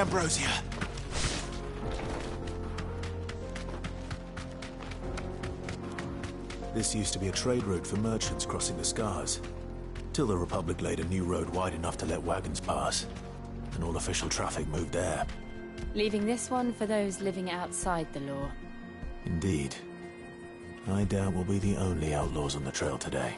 Ambrosia. This used to be a trade route for merchants crossing the Scars, till the Republic laid a new road wide enough to let wagons pass, and all official traffic moved there. Leaving this one for those living outside the law. Indeed. I doubt we'll be the only outlaws on the trail today.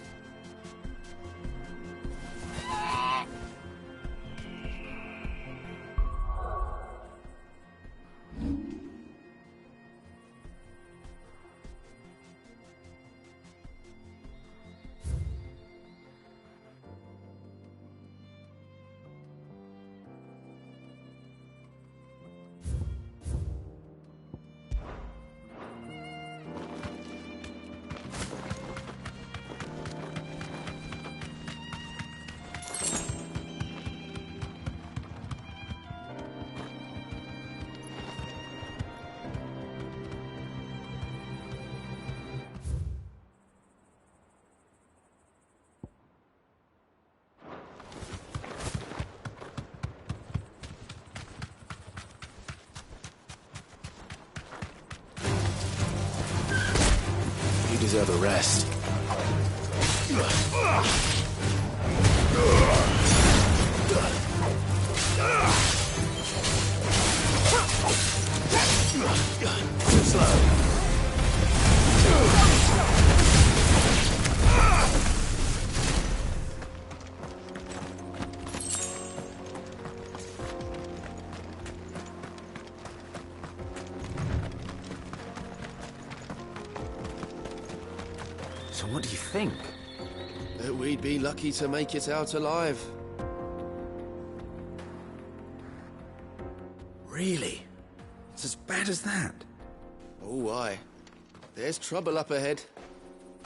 You deserve a rest. Too slow. So what do you think? That we'd be lucky to make it out alive. Really? It's as bad as that? Oh, aye. There's trouble up ahead.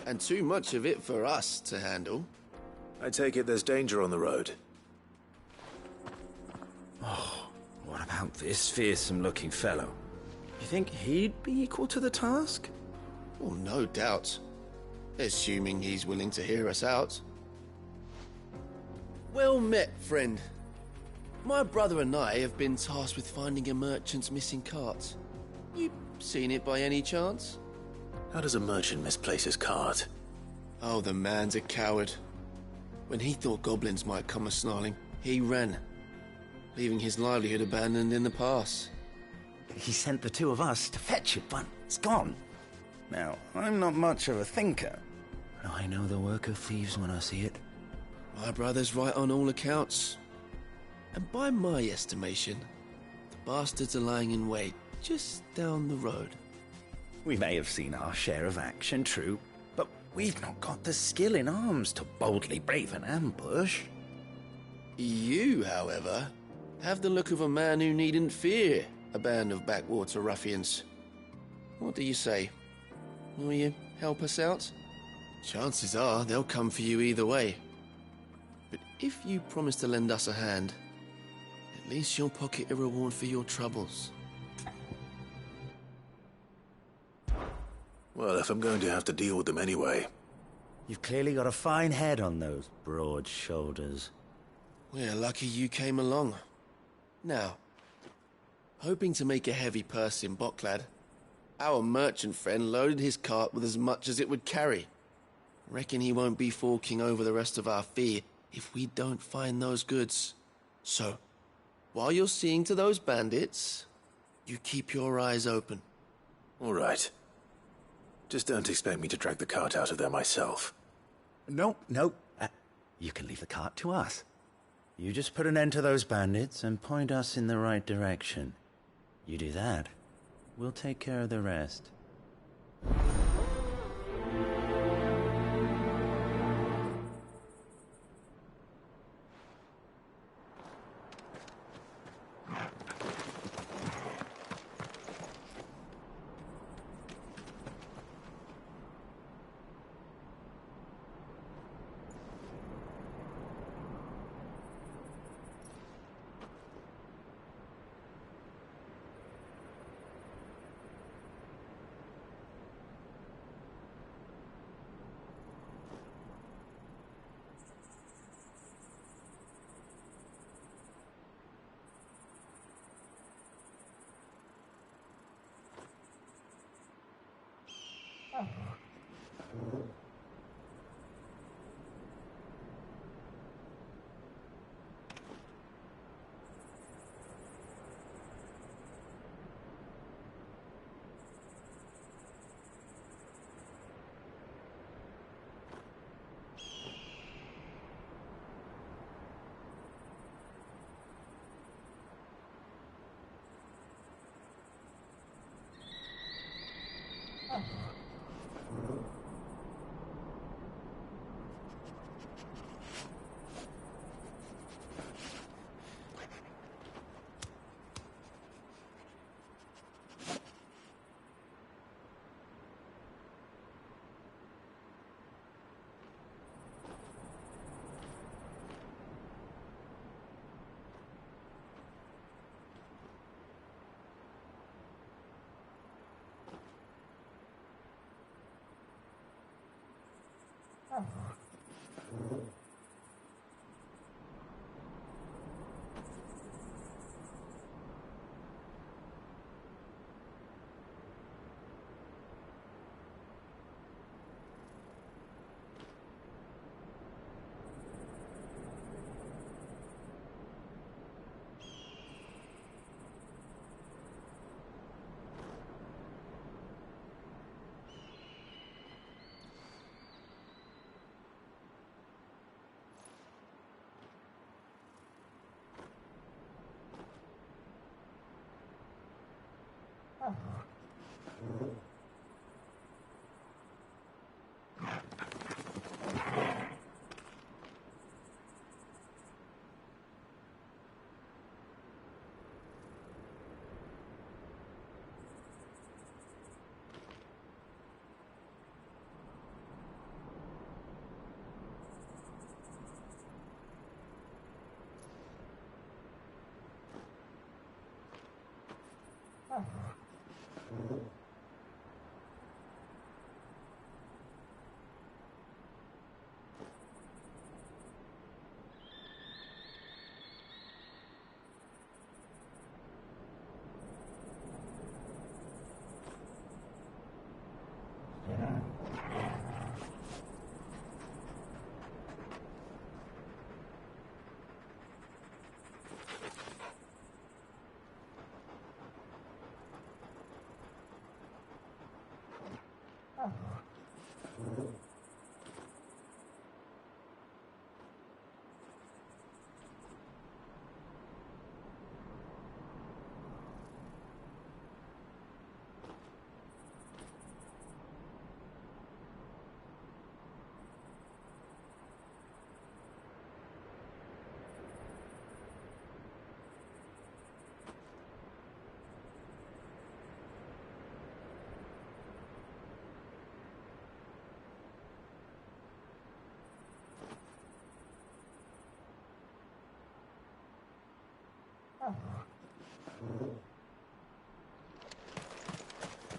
And too much of it for us to handle. I take it there's danger on the road. Oh, what about this fearsome-looking fellow? You think he'd be equal to the task? Oh, no doubt. Assuming he's willing to hear us out. Well met, friend. My brother and I have been tasked with finding a merchant's missing cart. You seen it by any chance? How does a merchant misplace his cart? Oh, the man's a coward. When he thought goblins might come a-snarling, he ran, leaving his livelihood abandoned in the pass. He sent the two of us to fetch it, but it's gone. Now, I'm not much of a thinker, but I know the work of thieves when I see it. My brother's right on all accounts. And by my estimation, the bastards are lying in wait just down the road. We may have seen our share of action, true, but we've not got the skill in arms to boldly brave an ambush. You, however, have the look of a man who needn't fear a band of backwater ruffians. What do you say? Will you help us out? Chances are they'll come for you either way. But if you promise to lend us a hand, at least you'll pocket a reward for your troubles. Well, if I'm going to have to deal with them anyway. You've clearly got a fine head on those broad shoulders. We're lucky you came along. Now, hoping to make a heavy purse in Boklad, our merchant friend loaded his cart with as much as it would carry. Reckon he won't be forking over the rest of our fee if we don't find those goods. So, while you're seeing to those bandits, you keep your eyes open. All right. Just don't expect me to drag the cart out of there myself. Nope. You can leave the cart to us. You just put an end to those bandits and point us in the right direction. You do that, we'll take care of the rest.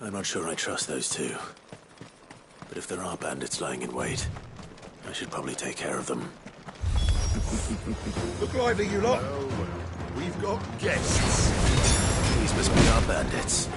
I'm not sure I trust those two. But if there are bandits lying in wait, I should probably take care of them. Look lively, you lot. We've got guests. These must be our bandits.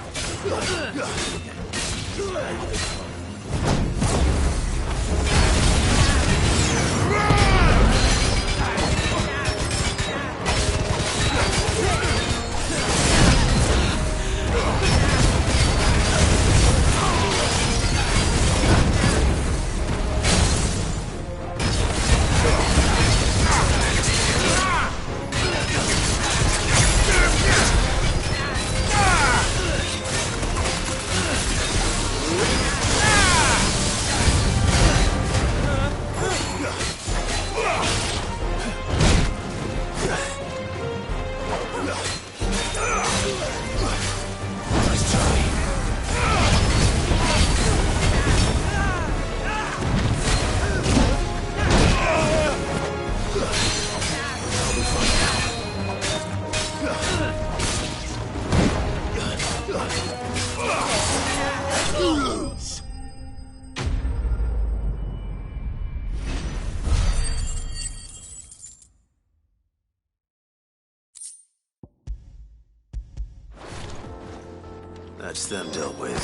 That's them dealt with.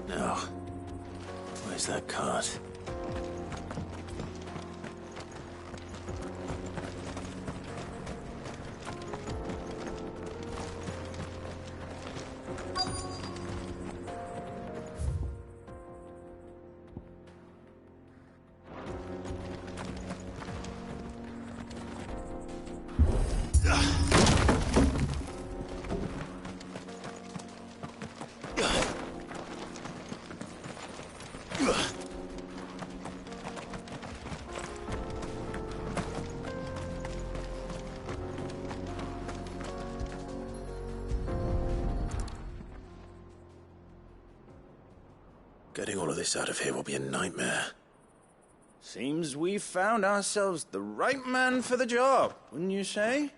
Now, where's that cart? Getting all of this out of here will be a nightmare. Seems we've found ourselves the right man for the job, wouldn't you say?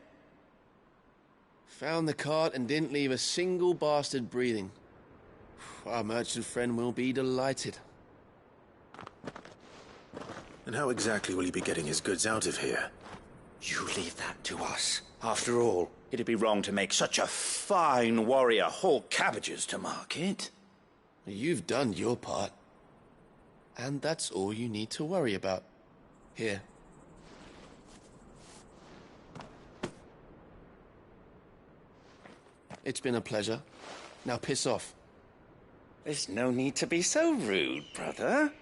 Found the cart and didn't leave a single bastard breathing. Our merchant friend will be delighted. And how exactly will he be getting his goods out of here? You leave that to us. After all, it'd be wrong to make such a fine warrior haul cabbages to market. You've done your part. And that's all you need to worry about. Here. It's been a pleasure. Now piss off. There's no need to be so rude, brother.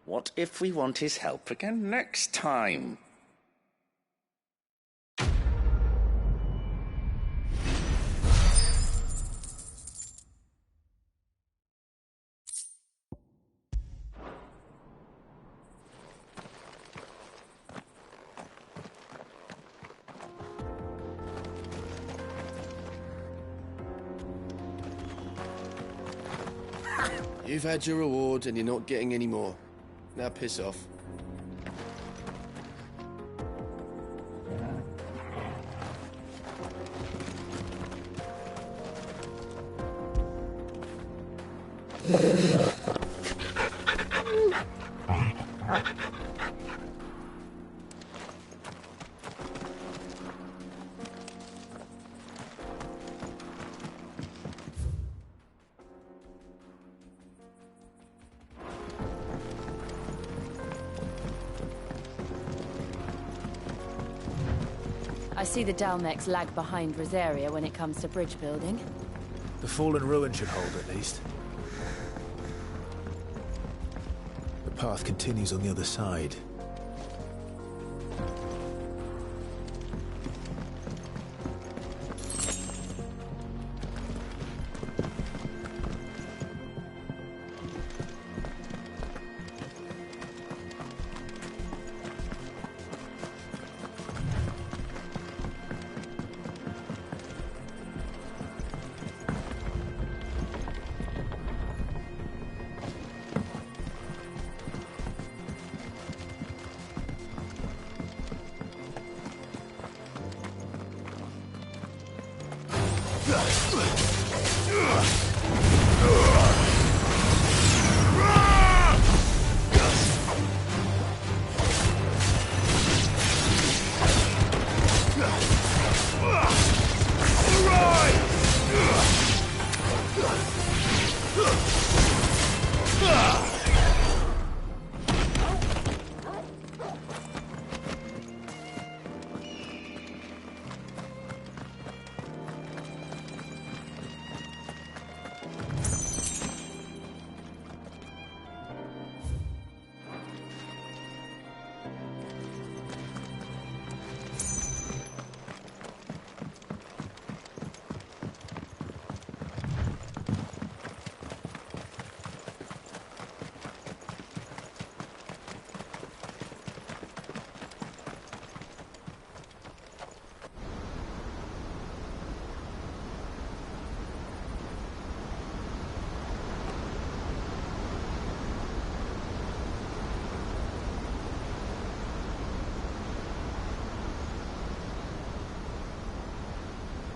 What if we want his help again next time? You've had your reward and you're not getting any more. Now piss off. I see the Dalmex lag behind Rosaria when it comes to bridge building. The fallen ruin should hold, at least. The path continues on the other side.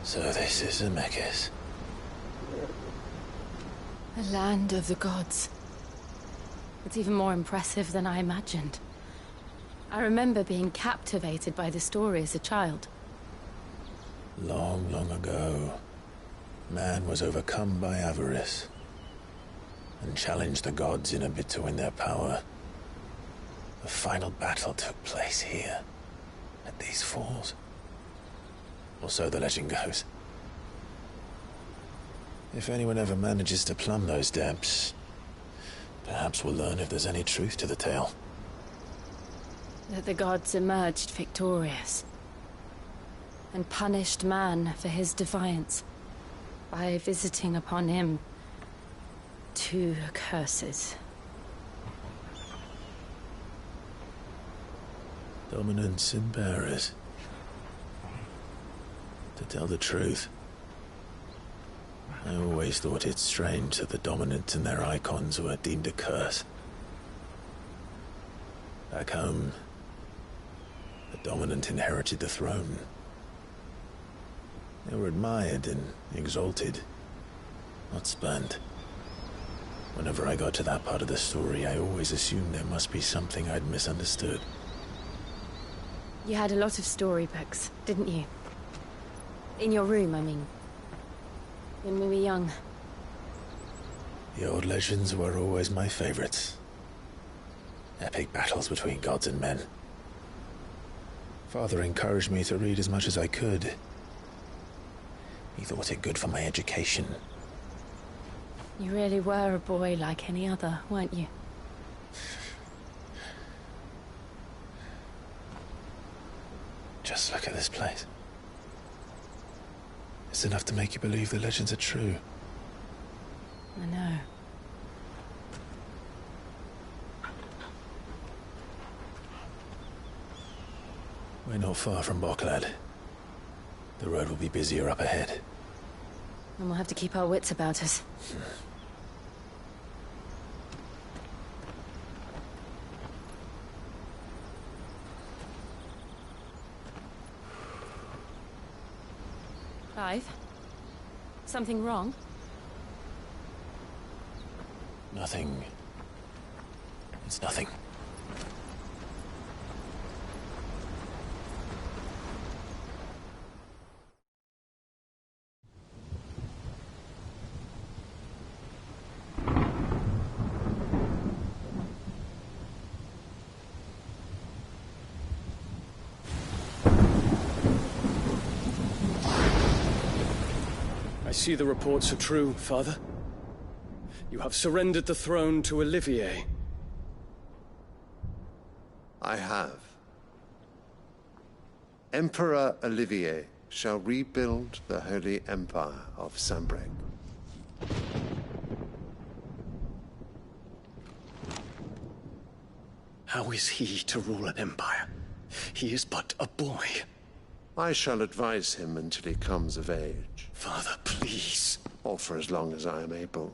So this is Zemeckis. A land of the gods. It's even more impressive than I imagined. I remember being captivated by the story as a child. Long, long ago, man was overcome by avarice and challenged the gods in a bid to win their power. The final battle took place here, at these falls. Or so the legend goes. If anyone ever manages to plumb those depths, perhaps we'll learn if there's any truth to the tale. That the gods emerged victorious and punished man for his defiance by visiting upon him 2 curses. Dominants and bearers. To tell the truth, I always thought it strange that the dominant and their icons were deemed a curse. Back home, the dominant inherited the throne. They were admired and exalted, not spurned. Whenever I got to that part of the story, I always assumed there must be something I'd misunderstood. You had a lot of storybooks, didn't you? In your room, I mean. When we were young. The old legends were always my favorites. Epic battles between gods and men. Father encouraged me to read as much as I could. He thought it good for my education. You really were a boy like any other, weren't you? Just look at this place. It's enough to make you believe the legends are true. I know. We're not far from Boklad. The road will be busier up ahead. And we'll have to keep our wits about us. Clive? Something wrong? Nothing. It's nothing. I see the reports are true, Father. You have surrendered the throne to Olivier. I have. Emperor Olivier shall rebuild the Holy Empire of Sanbreque. How is he to rule an empire? He is but a boy. I shall advise him until he comes of age, Father, please. or for as long as I am able.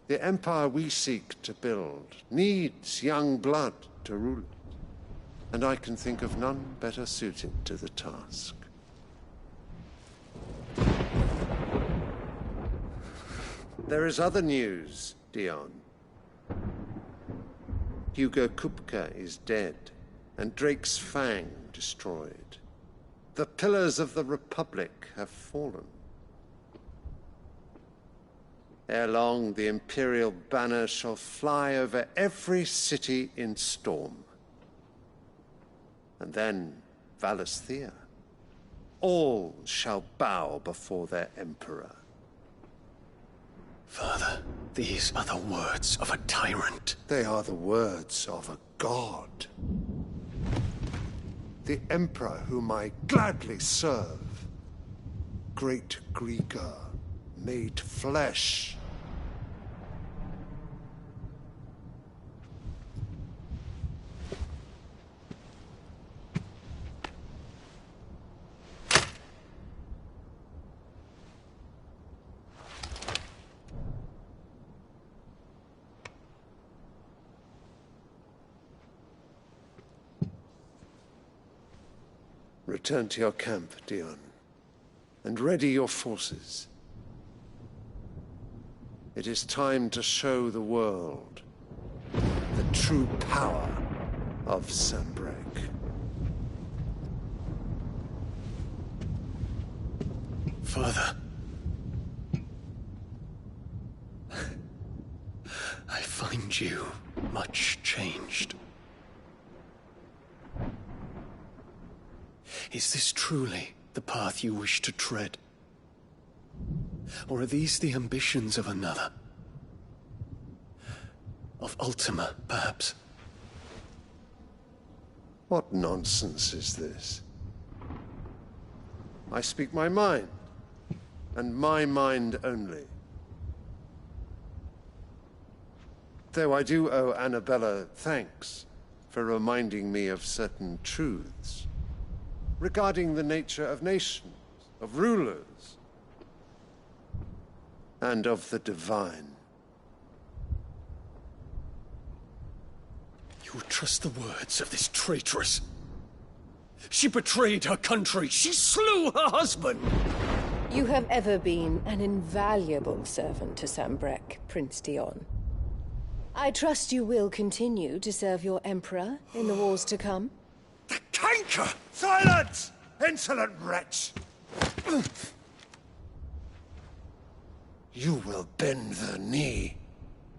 The empire we seek to build needs young blood to rule it, and I can think of none better suited to the task. There is other news, Dion. Hugo Kupka is dead, and Drake's Fang destroyed. The pillars of the Republic have fallen. Ere long, the Imperial banner shall fly over every city in Storm. And then, Valisthea. All shall bow before their Emperor. Father, these are the words of a tyrant. They are the words of a god. The Emperor whom I gladly serve. Great Grieger, made flesh. Return to your camp, Dion, and ready your forces. It is time to show the world the true power of Sanbreque. Father. I find you much changed. Is this truly the path you wish to tread? Or are these the ambitions of another? Of Ultima, perhaps? What nonsense is this? I speak my mind, and my mind only. Though I do owe Annabella thanks for reminding me of certain truths regarding the nature of nations, of rulers, and of the divine. You would trust the words of this traitress? She betrayed her country. She slew her husband. You have ever been an invaluable servant to Sanbreque, Prince Dion. I trust you will continue to serve your Emperor in the wars to come. The canker! Silence! Insolent wretch! You will bend the knee.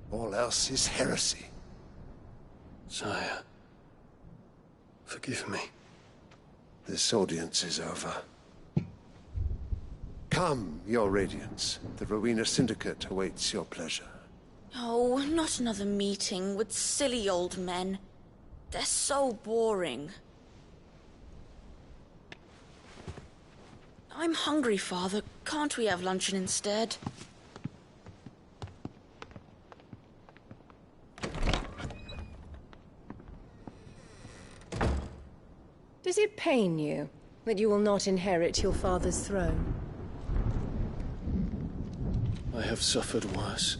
All else is heresy. Sire, forgive me. This audience is over. Come, your Radiance. The Rowena Syndicate awaits your pleasure. Oh, not another meeting with silly old men. They're so boring. I'm hungry, Father. Can't we have luncheon instead? Does it pain you that you will not inherit your father's throne? I have suffered worse.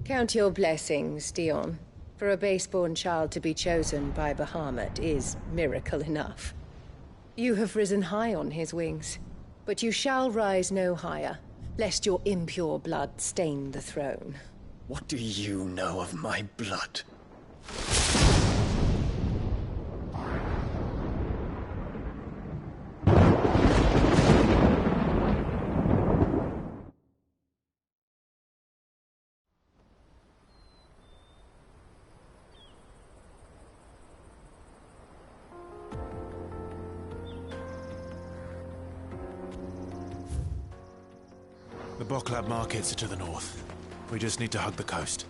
Count your blessings, Dion. For a base-born child to be chosen by Bahamut is miracle enough. You have risen high on his wings, but you shall rise no higher, lest your impure blood stain the throne. What do you know of my blood? The Boklab markets are to the north. We just need to hug the coast.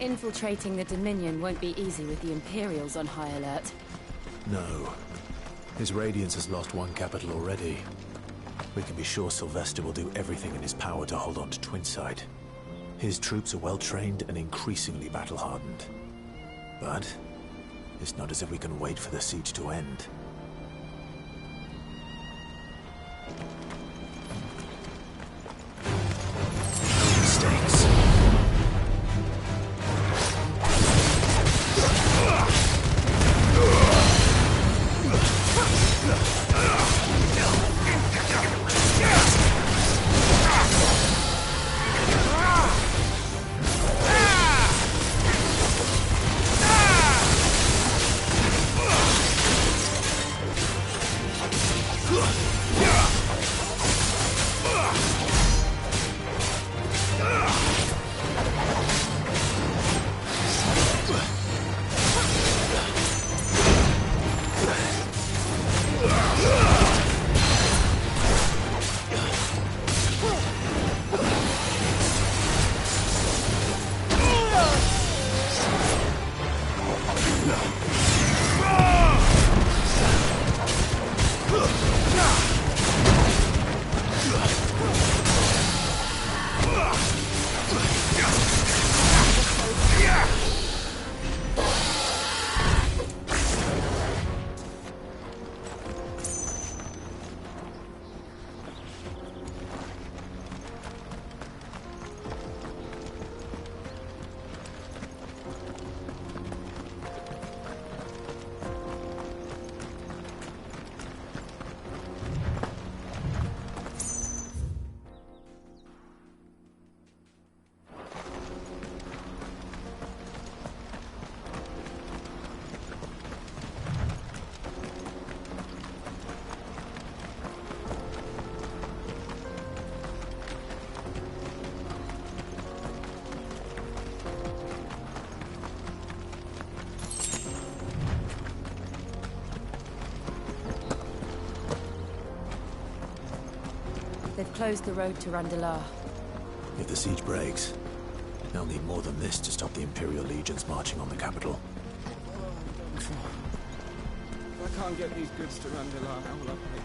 Infiltrating the Dominion won't be easy with the Imperials on high alert. No. His Radiance has lost one capital already. We can be sure Sylvester will do everything in his power to hold on to Twinside. His troops are well-trained and increasingly battle-hardened. But it's not as if we can wait for the siege to end. closed the road to Randalar. If the siege breaks, they'll need more than this to stop the Imperial legions marching on the capital. If I can't get these goods to Randalar, how will I pay?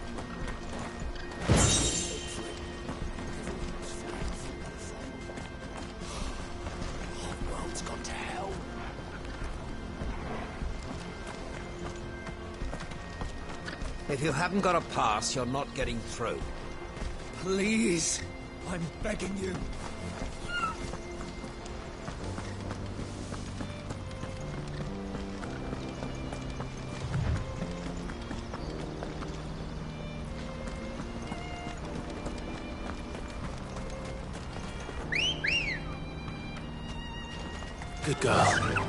The world's gone to hell. If you haven't got a pass, you're not getting through. Please, I'm begging you. Good girl.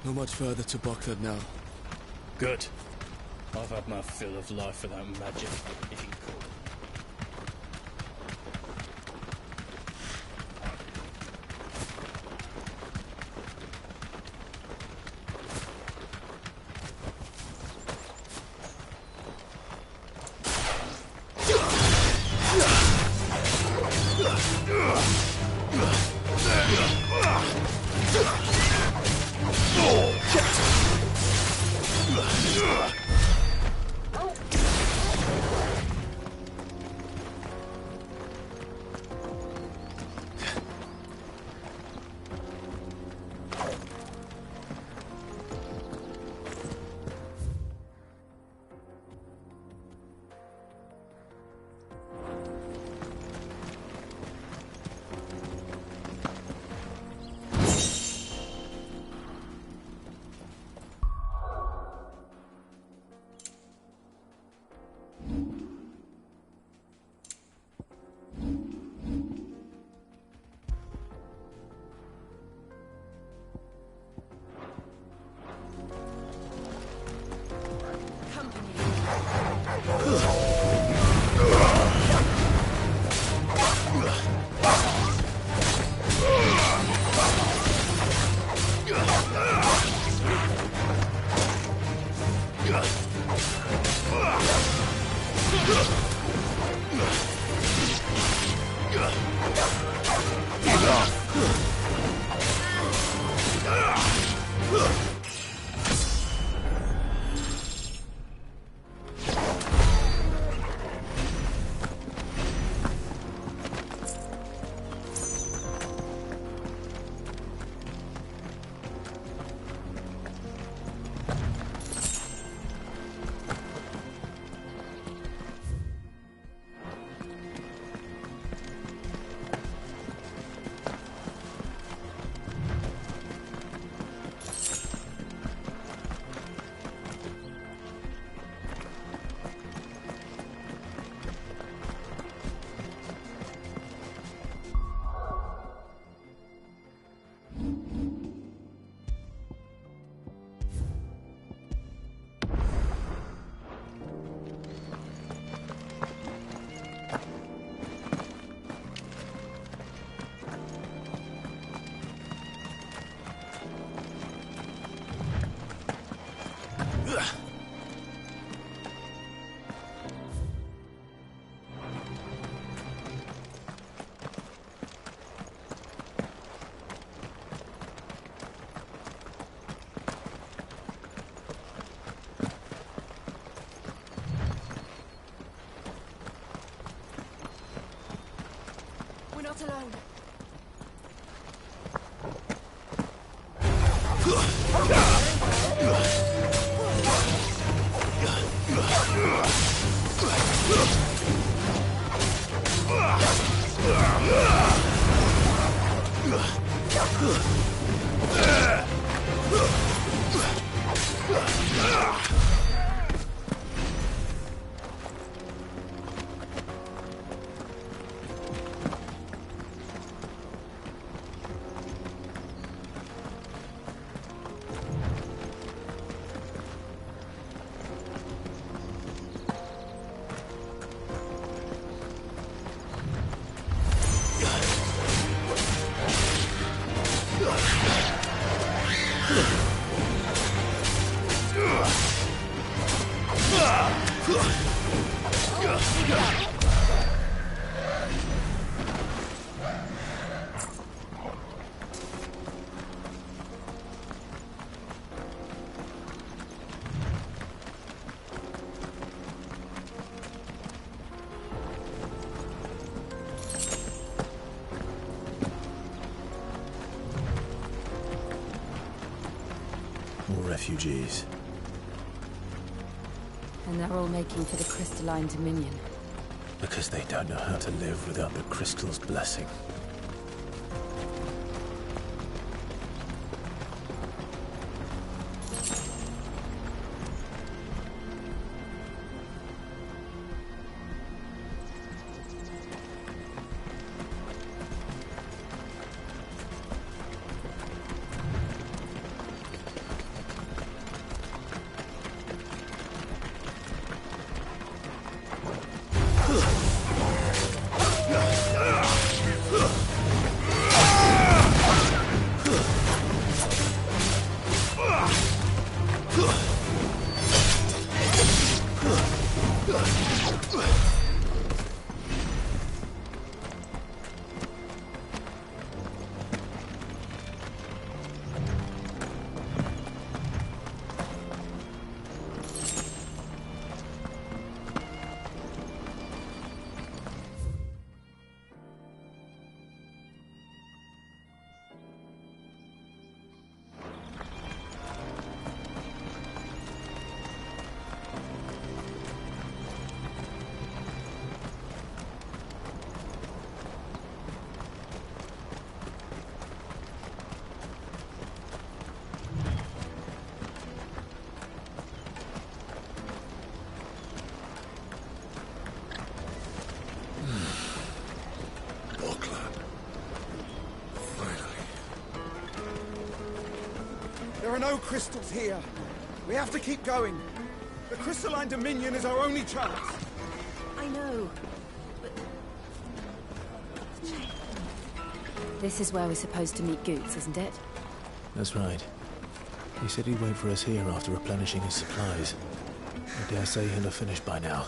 Not much further to Bocklad now. Good. I've had my fill of life without magic, if you call it. Alone. More refugees. And they're all making for the crystalline dominion. Because they don't know how to live without the crystal's blessing. There are no crystals here. We have to keep going. The crystalline dominion is our only chance. I know, but... This is where we're supposed to meet Goots, isn't it? That's right. He said he'd wait for us here after replenishing his supplies. I dare say he'll have finished by now.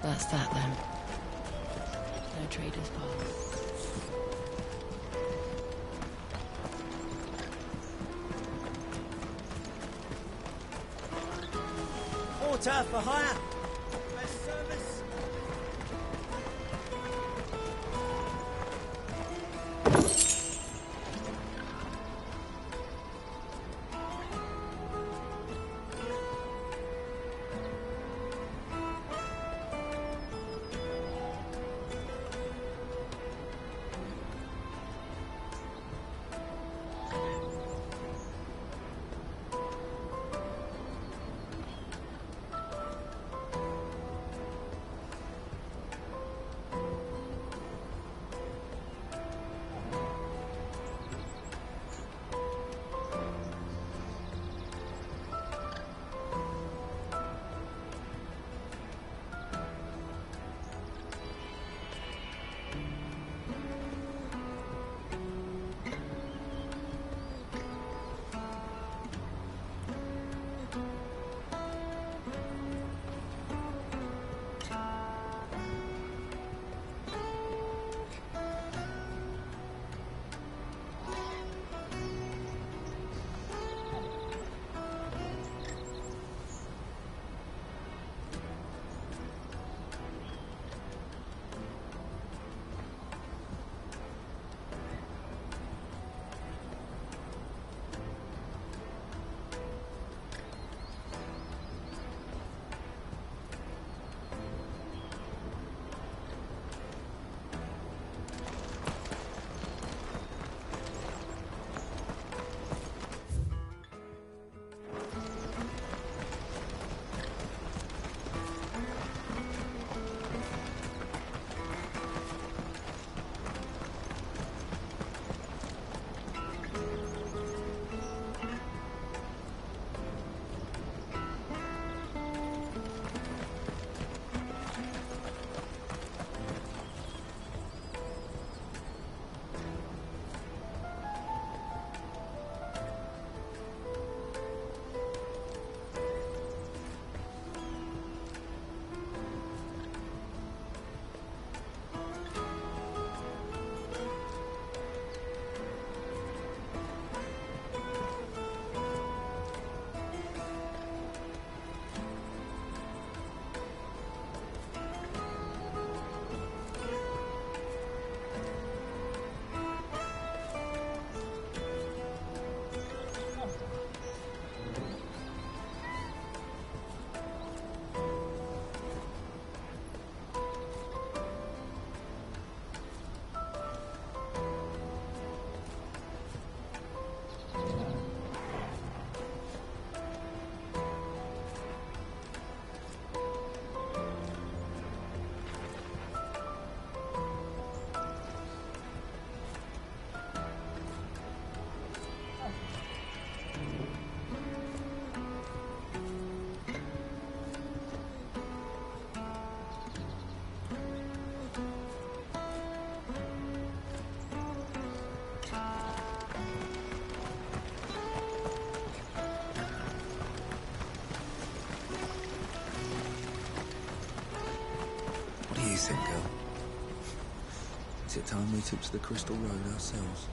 That's that, then. No trader's path. Water for hire. Best service. Decent girl. Is it time we took to the Crystal Road ourselves?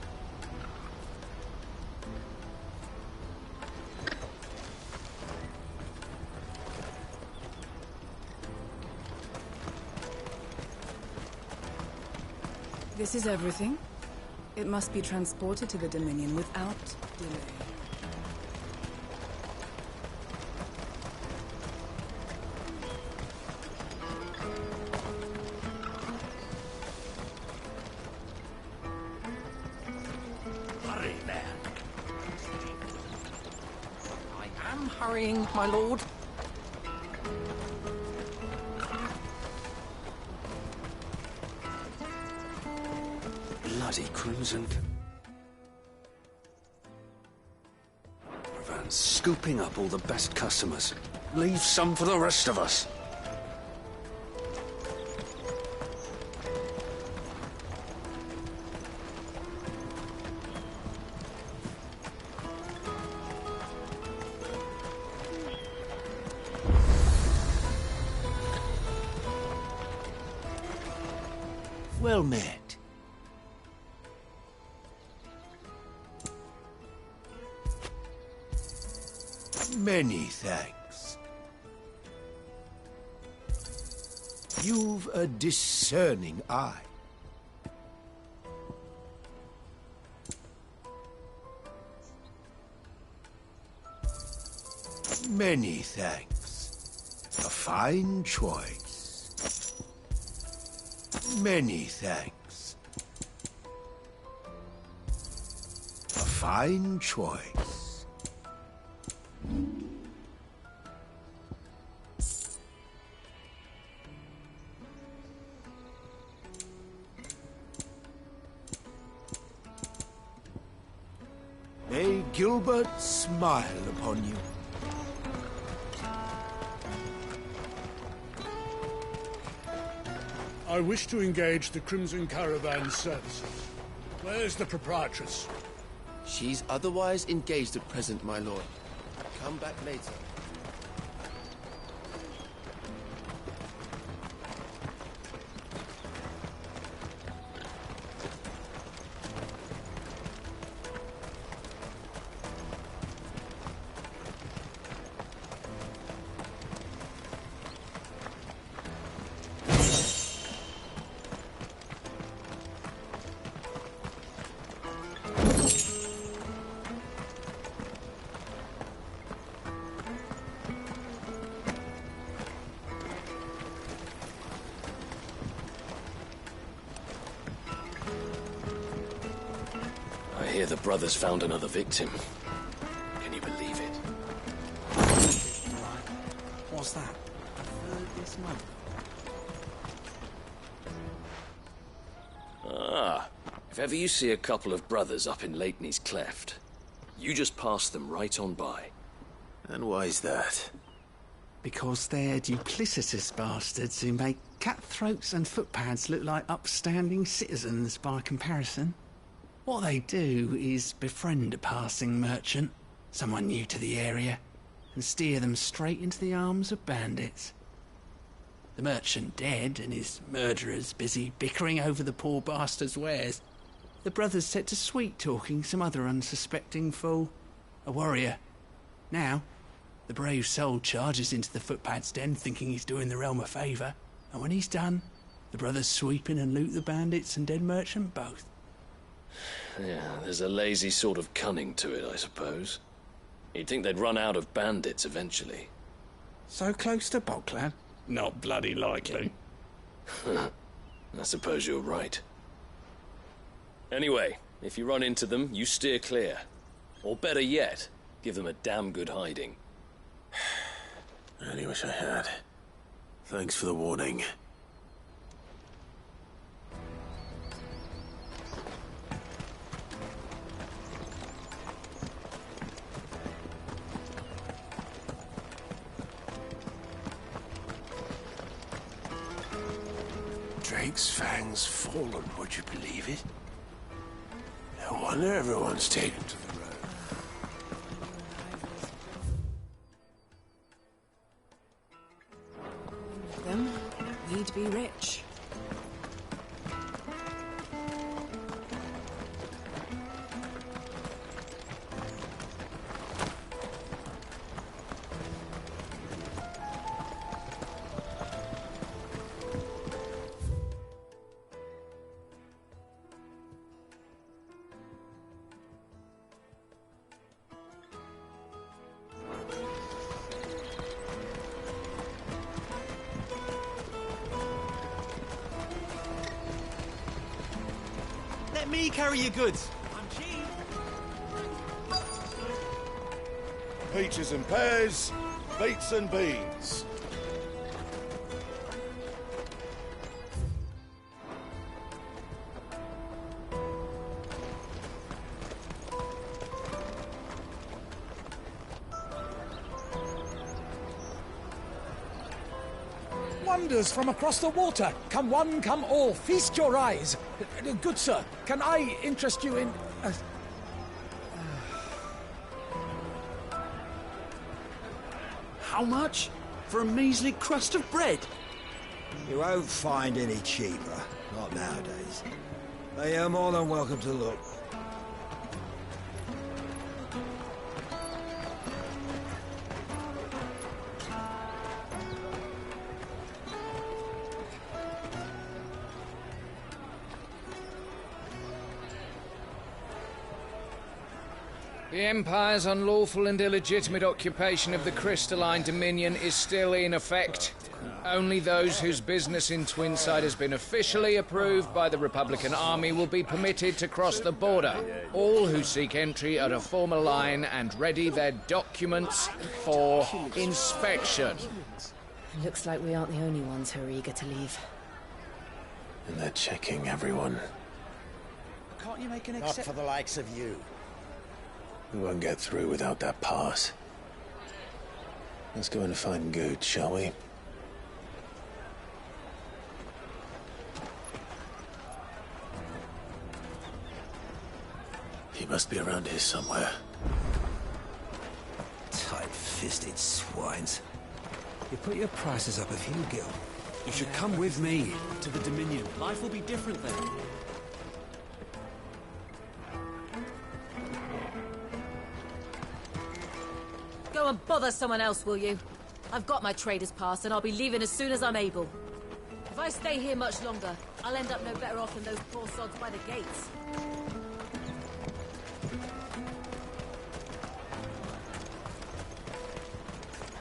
This is everything. It must be transported to the Dominion without delay. Hurry, man. I am hurrying, my lord. Bloody Crimson. Van's scooping up all the best customers. Leave some for the rest of us. Well met. Many thanks. You've a discerning eye. Many thanks. A fine choice. Many thanks. A fine choice. May Gilbert smile upon you. I wish to engage the Crimson Caravan services. Where's the proprietress? She's otherwise engaged at present, my lord. Come back later. I hear the brothers found another victim. Can you believe it? What's that? This month. Ah, if ever you see a couple of brothers up in Lateney's Cleft, you just pass them right on by. And why's that? Because they're duplicitous bastards who make cutthroats and footpads look like upstanding citizens by comparison. What they do is befriend a passing merchant, someone new to the area, and steer them straight into the arms of bandits. The merchant dead and his murderers busy bickering over the poor bastard's wares. The brothers set to sweet-talking some other unsuspecting fool, a warrior. Now, the brave soul charges into the footpad's den thinking he's doing the realm a favour, and when he's done, the brothers sweep in and loot the bandits and dead merchant both. Yeah, there's a lazy sort of cunning to it, I suppose. You'd think they'd run out of bandits eventually. So close to Boglad? Not bloody likely. I suppose you're right. Anyway, if you run into them, you steer clear. Or better yet, give them a damn good hiding. I really wish I had. Thanks for the warning. Drake's fangs fallen, would you believe it? No wonder everyone's taken to the road. Them, we'd be rich. Let me carry your goods. I'm cheap. Peaches and pears, beets and beans. Wonders from across the water. Come one, come all. Feast your eyes. Good sir, can I interest you in... How much? For a measly crust of bread? You won't find any cheaper. Not nowadays. But you're more than welcome to look. The Empire's unlawful and illegitimate occupation of the Crystalline Dominion is still in effect. Only those whose business in Twinside has been officially approved by the Republican Army will be permitted to cross the border. All who seek entry are to form a line and ready their documents for inspection. Looks like we aren't the only ones who are eager to leave. And they're checking everyone. Can't you make an Not for the likes of you. We won't get through without that pass. Let's go and find Gooch, shall we? He must be around here somewhere. Tight-fisted swines. You put your prices up a few, Gil. You should come with me. To the Dominion. Life will be different then. Go and bother someone else, will you? I've got my trader's pass, and I'll be leaving as soon as I'm able. If I stay here much longer, I'll end up no better off than those poor sods by the gates.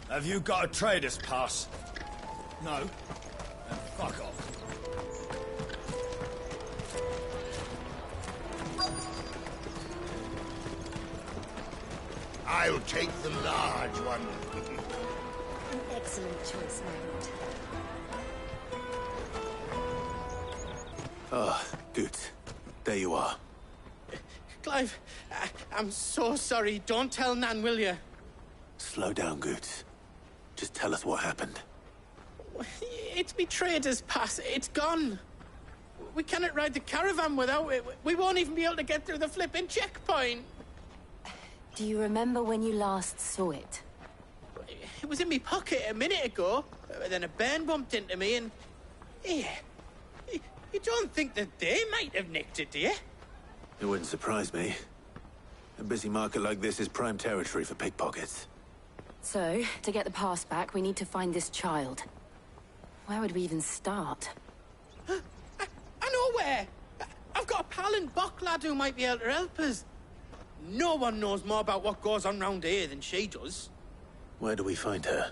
Have you got a trader's pass? No. Then fuck off. I'll take the large one. An excellent choice, my lord. Ah, good. There you are. Clive, I'm so sorry. Don't tell Nan, will you? Slow down, Goots. Just tell us what happened. It's me trader's pass. It's gone. We cannot ride the caravan without it. We won't even be able to get through the flipping checkpoint. Do you remember when you last saw it? It was in my pocket a minute ago. Then a bairn bumped into me and... Yeah. You don't think that they might have nicked it, do you? It wouldn't surprise me. A busy market like this is prime territory for pickpockets. So, to get the pass back, we need to find this child. Where would we even start? I know where! I've got a pal in Bock, lad, who might be able to help us. No one knows more about what goes on round here than she does. Where do we find her?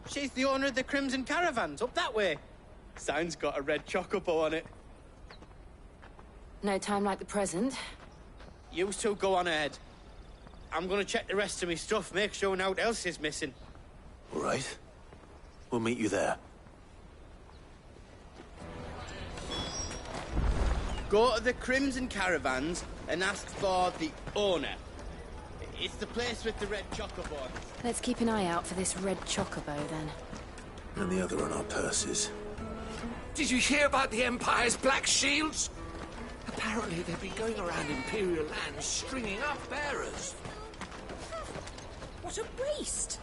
She's the owner of the Crimson Caravans, up that way. Sign's got a red chocobo on it. No time like the present. You two go on ahead. I'm gonna check the rest of my stuff, make sure naught else is missing. All right. We'll meet you there. Go to the Crimson Caravans and ask for the owner. It's the place with the red chocobo. Let's keep an eye out for this red chocobo, then. And the other on our purses. Did you hear about the Empire's Black Shields? Apparently they've been going around Imperial lands stringing up bearers. What a waste!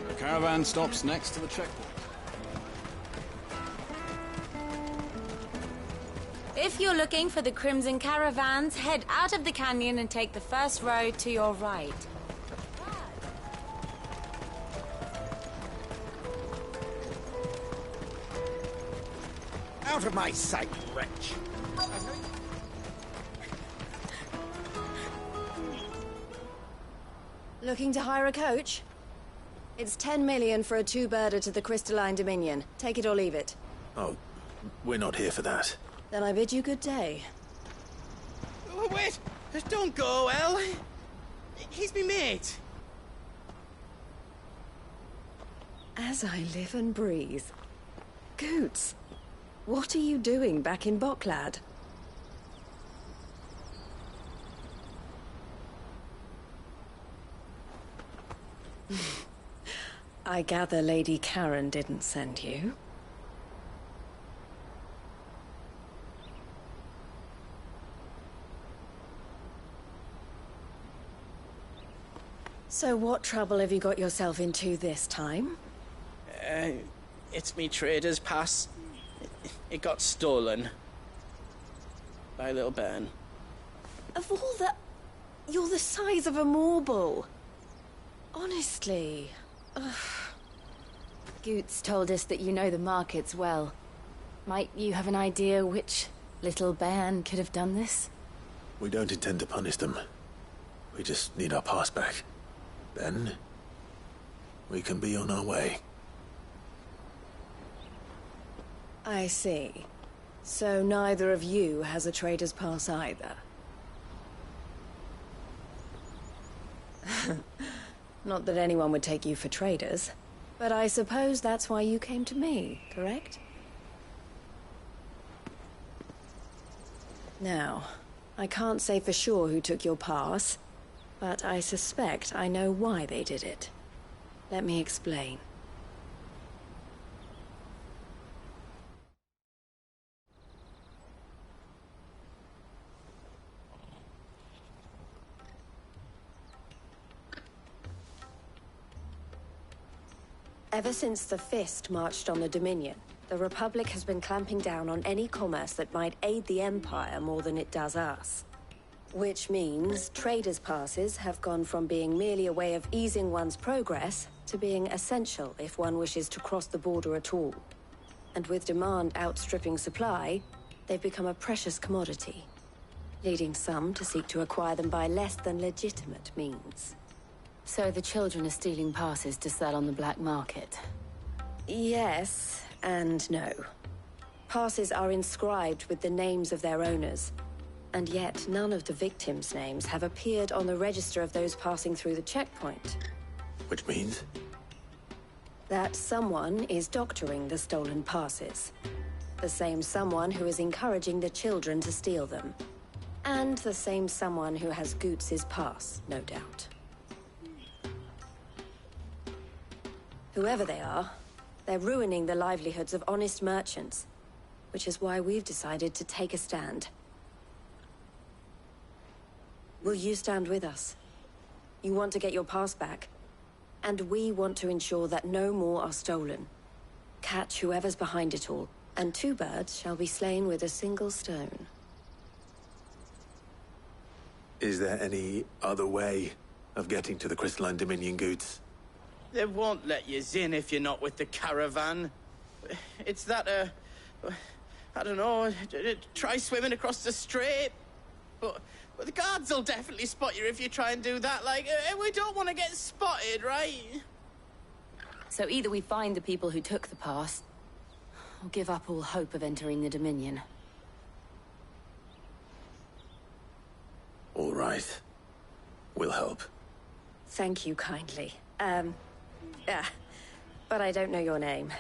The caravan stops next to the checkpoint. If you're looking for the Crimson Caravans, head out of the canyon and take the first road to your right. Out of my sight, wretch! Looking to hire a coach? It's 10 million for a two-birder to the Crystalline Dominion. Take it or leave it. Oh, we're not here for that. Then I bid you good day. Oh, wait! Don't go, El! He's me mate. As I live and breathe. Goots, what are you doing back in Bocklad? I gather Lady Karen didn't send you. So what trouble have you got yourself into this time? It's me trader's pass. It got stolen. By little Ben. Of all the... You're the size of a marble. Honestly. Ugh. Goots told us that you know the markets well. Might you have an idea which little bairn could have done this? We don't intend to punish them. We just need our pass back. Then, we can be on our way. I see. So neither of you has a trader's pass either. Not that anyone would take you for traders, but I suppose that's why you came to me, correct? Now, I can't say for sure who took your pass, but I suspect I know why they did it. Let me explain. Ever since the Fist marched on the Dominion, the Republic has been clamping down on any commerce that might aid the Empire more than it does us. Which means traders' passes have gone from being merely a way of easing one's progress to being essential if one wishes to cross the border at all. And with demand outstripping supply, they've become a precious commodity, leading some to seek to acquire them by less than legitimate means. So the children are stealing passes to sell on the black market? Yes, and no. Passes are inscribed with the names of their owners, and yet none of the victims' names have appeared on the register of those passing through the checkpoint. Which means? That someone is doctoring the stolen passes. The same someone who is encouraging the children to steal them. And the same someone who has Goots' pass, no doubt. Whoever they are, they're ruining the livelihoods of honest merchants, which is why we've decided to take a stand. Will you stand with us? You want to get your pass back, and we want to ensure that no more are stolen. Catch whoever's behind it all, and two birds shall be slain with a single stone. Is there any other way of getting to the Crystalline Dominion, Goots? They won't let you in if you're not with the caravan. It's that, I don't know, try swimming across the strait. But the guards will definitely spot you if you try and do that. Like, we don't want to get spotted, right? So either we find the people who took the pass, or give up all hope of entering the Dominion. All right. We'll help. Thank you kindly. But I don't know your name.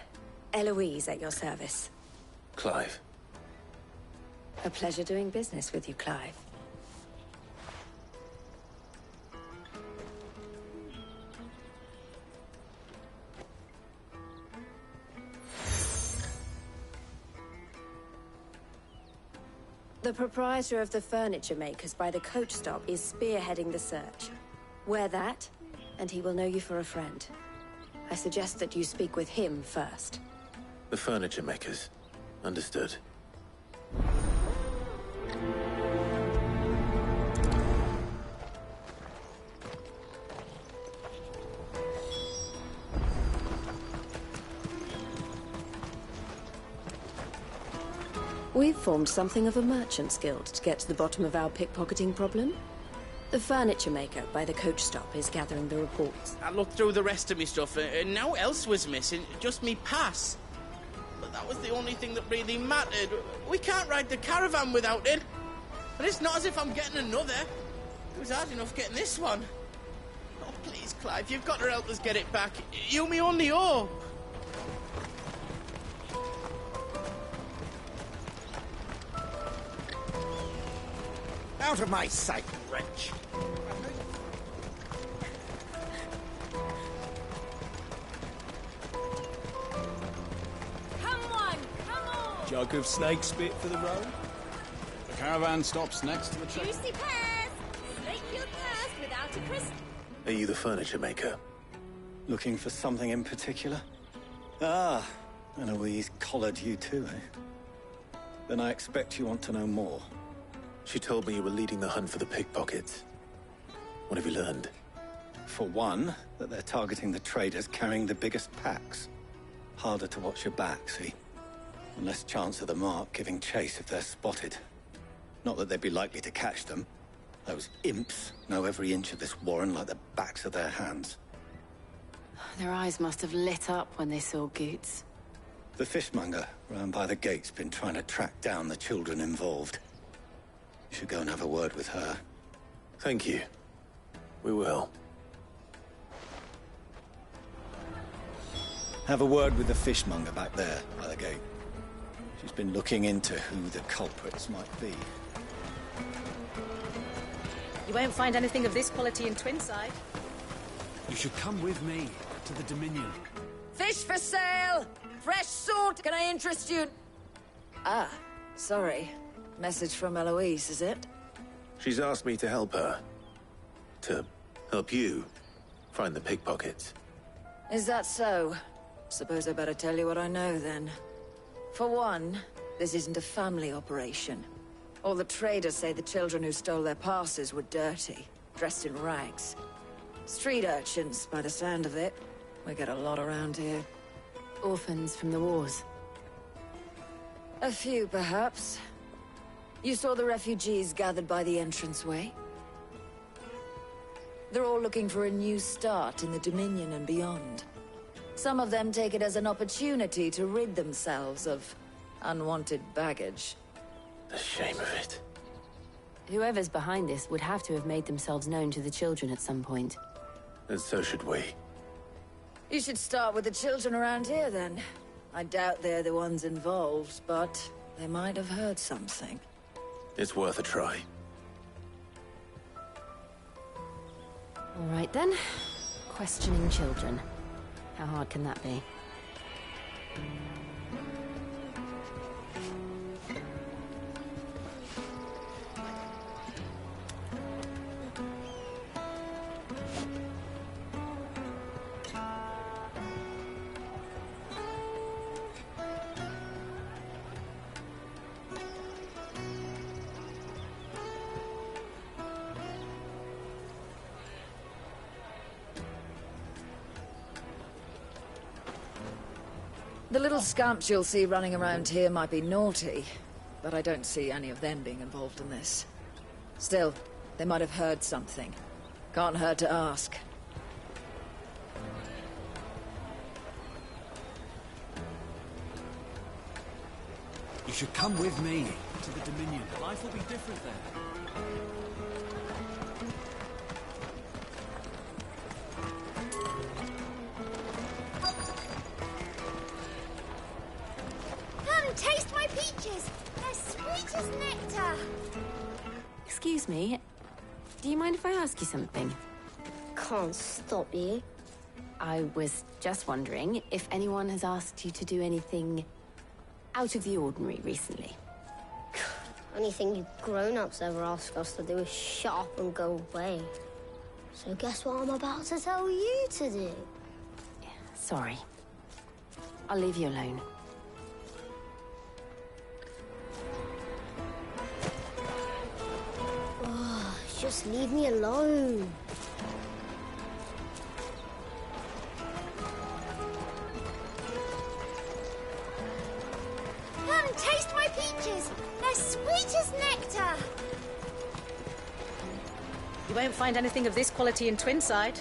Eloise at your service. Clive. A pleasure doing business with you, Clive. The proprietor of the furniture makers by the coach stop is spearheading the search. Wear that, and he will know you for a friend. I suggest that you speak with him first. The furniture makers. Understood. We've formed something of a merchant's guild to get to the bottom of our pickpocketing problem. The furniture maker by the coach stop is gathering the reports. I looked through the rest of me stuff, and now else was missing, just me pass. But that was the only thing that really mattered. We can't ride the caravan without it. And it's not as if I'm getting another. It was hard enough getting this one. Oh, please, Clive, you've got to help us get it back. You're me only hope. Out of my sight, wretch! Come on! Jug of snake spit for the road? The caravan stops next to the train. Juicy pears! Snake your purse without a crisp. Are you the furniture maker? Looking for something in particular? Ah, and Eloise collared you too, eh? Then I expect you want to know more. She told me you were leading the hunt for the pickpockets. What have you learned? For one, that they're targeting the traders carrying the biggest packs. Harder to watch your back, see? And less chance of the mark giving chase if they're spotted. Not that they'd be likely to catch them. Those imps know every inch of this warren like the backs of their hands. Their eyes must have lit up when they saw Goots. The fishmonger round by the gate's been trying to track down the children involved. You should go and have a word with her. Thank you. We will. Have a word with the fishmonger back there by the gate. She's been looking into who the culprits might be. You won't find anything of this quality in Twinside. You should come with me to the Dominion. Fish for sale! Fresh salt! Can I interest you? Ah, sorry. Message from Eloise, is it? She's asked me to help her. To help you find the pickpockets. Is that so? Suppose I better tell you what I know, then. For one, this isn't a family operation. All the traders say the children who stole their passes were dirty, dressed in rags. Street urchins, by the sound of it. We get a lot around here. Orphans from the wars. A few, perhaps. You saw the refugees gathered by the entranceway? They're all looking for a new start in the Dominion and beyond. Some of them take it as an opportunity to rid themselves of unwanted baggage. The shame of it. Whoever's behind this would have to have made themselves known to the children at some point. And so should we. You should start with the children around here, then. I doubt they're the ones involved, but they might have heard something. It's worth a try. All right, then. Questioning children. How hard can that be? The little scamps you'll see running around here might be naughty, but I don't see any of them being involved in this. Still, they might have heard something. Can't hurt to ask. You should come with me to the Dominion. Life will be different there. Come, taste my peaches! They're sweet as nectar! Excuse me. Do you mind if I ask you something? Can't stop you. I was just wondering if anyone has asked you to do anything out of the ordinary recently. Anything you grown-ups ever ask us to do is shut up and go away. So guess what I'm about to tell you to do? Sorry. I'll leave you alone. Oh, just leave me alone. Come, Come, taste my peaches. They're sweet as nectar. You won't find anything of this quality in Twinside.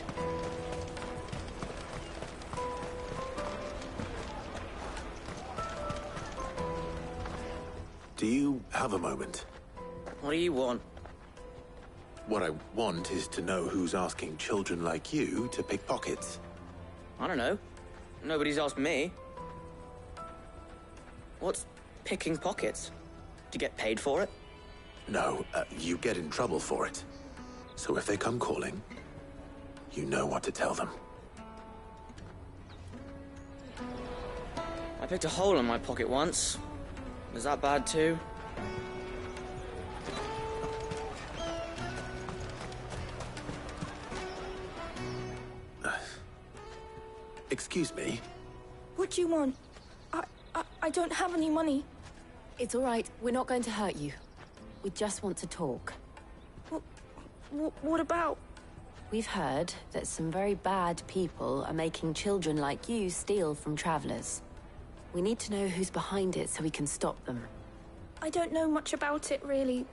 Do you have a moment? What do you want? What I want is to know who's asking children like you to pick pockets. I don't know. Nobody's asked me. What's picking pockets? Do you get paid for it? No, you get in trouble for it. So if they come calling, you know what to tell them. I picked a hole in my pocket once. Was that bad too? Excuse me? What do you want? I don't have any money. It's all right. We're not going to hurt you. We just want to talk. What about? We've heard that some very bad people are making children like you steal from travelers. We need to know who's behind it so we can stop them. I don't know much about it, really.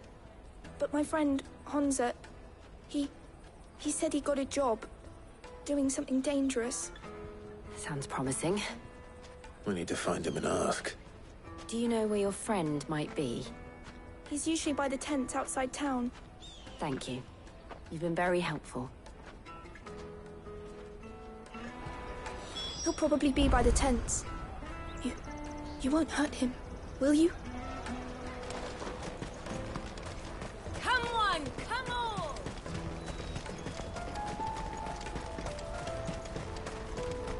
But my friend, Honza, he said he got a job doing something dangerous. Sounds promising. We need to find him and ask. Do you know where your friend might be? He's usually by the tents outside town. Thank you. You've been very helpful. He'll probably be by the tents. You won't hurt him, will you? Come on, come on!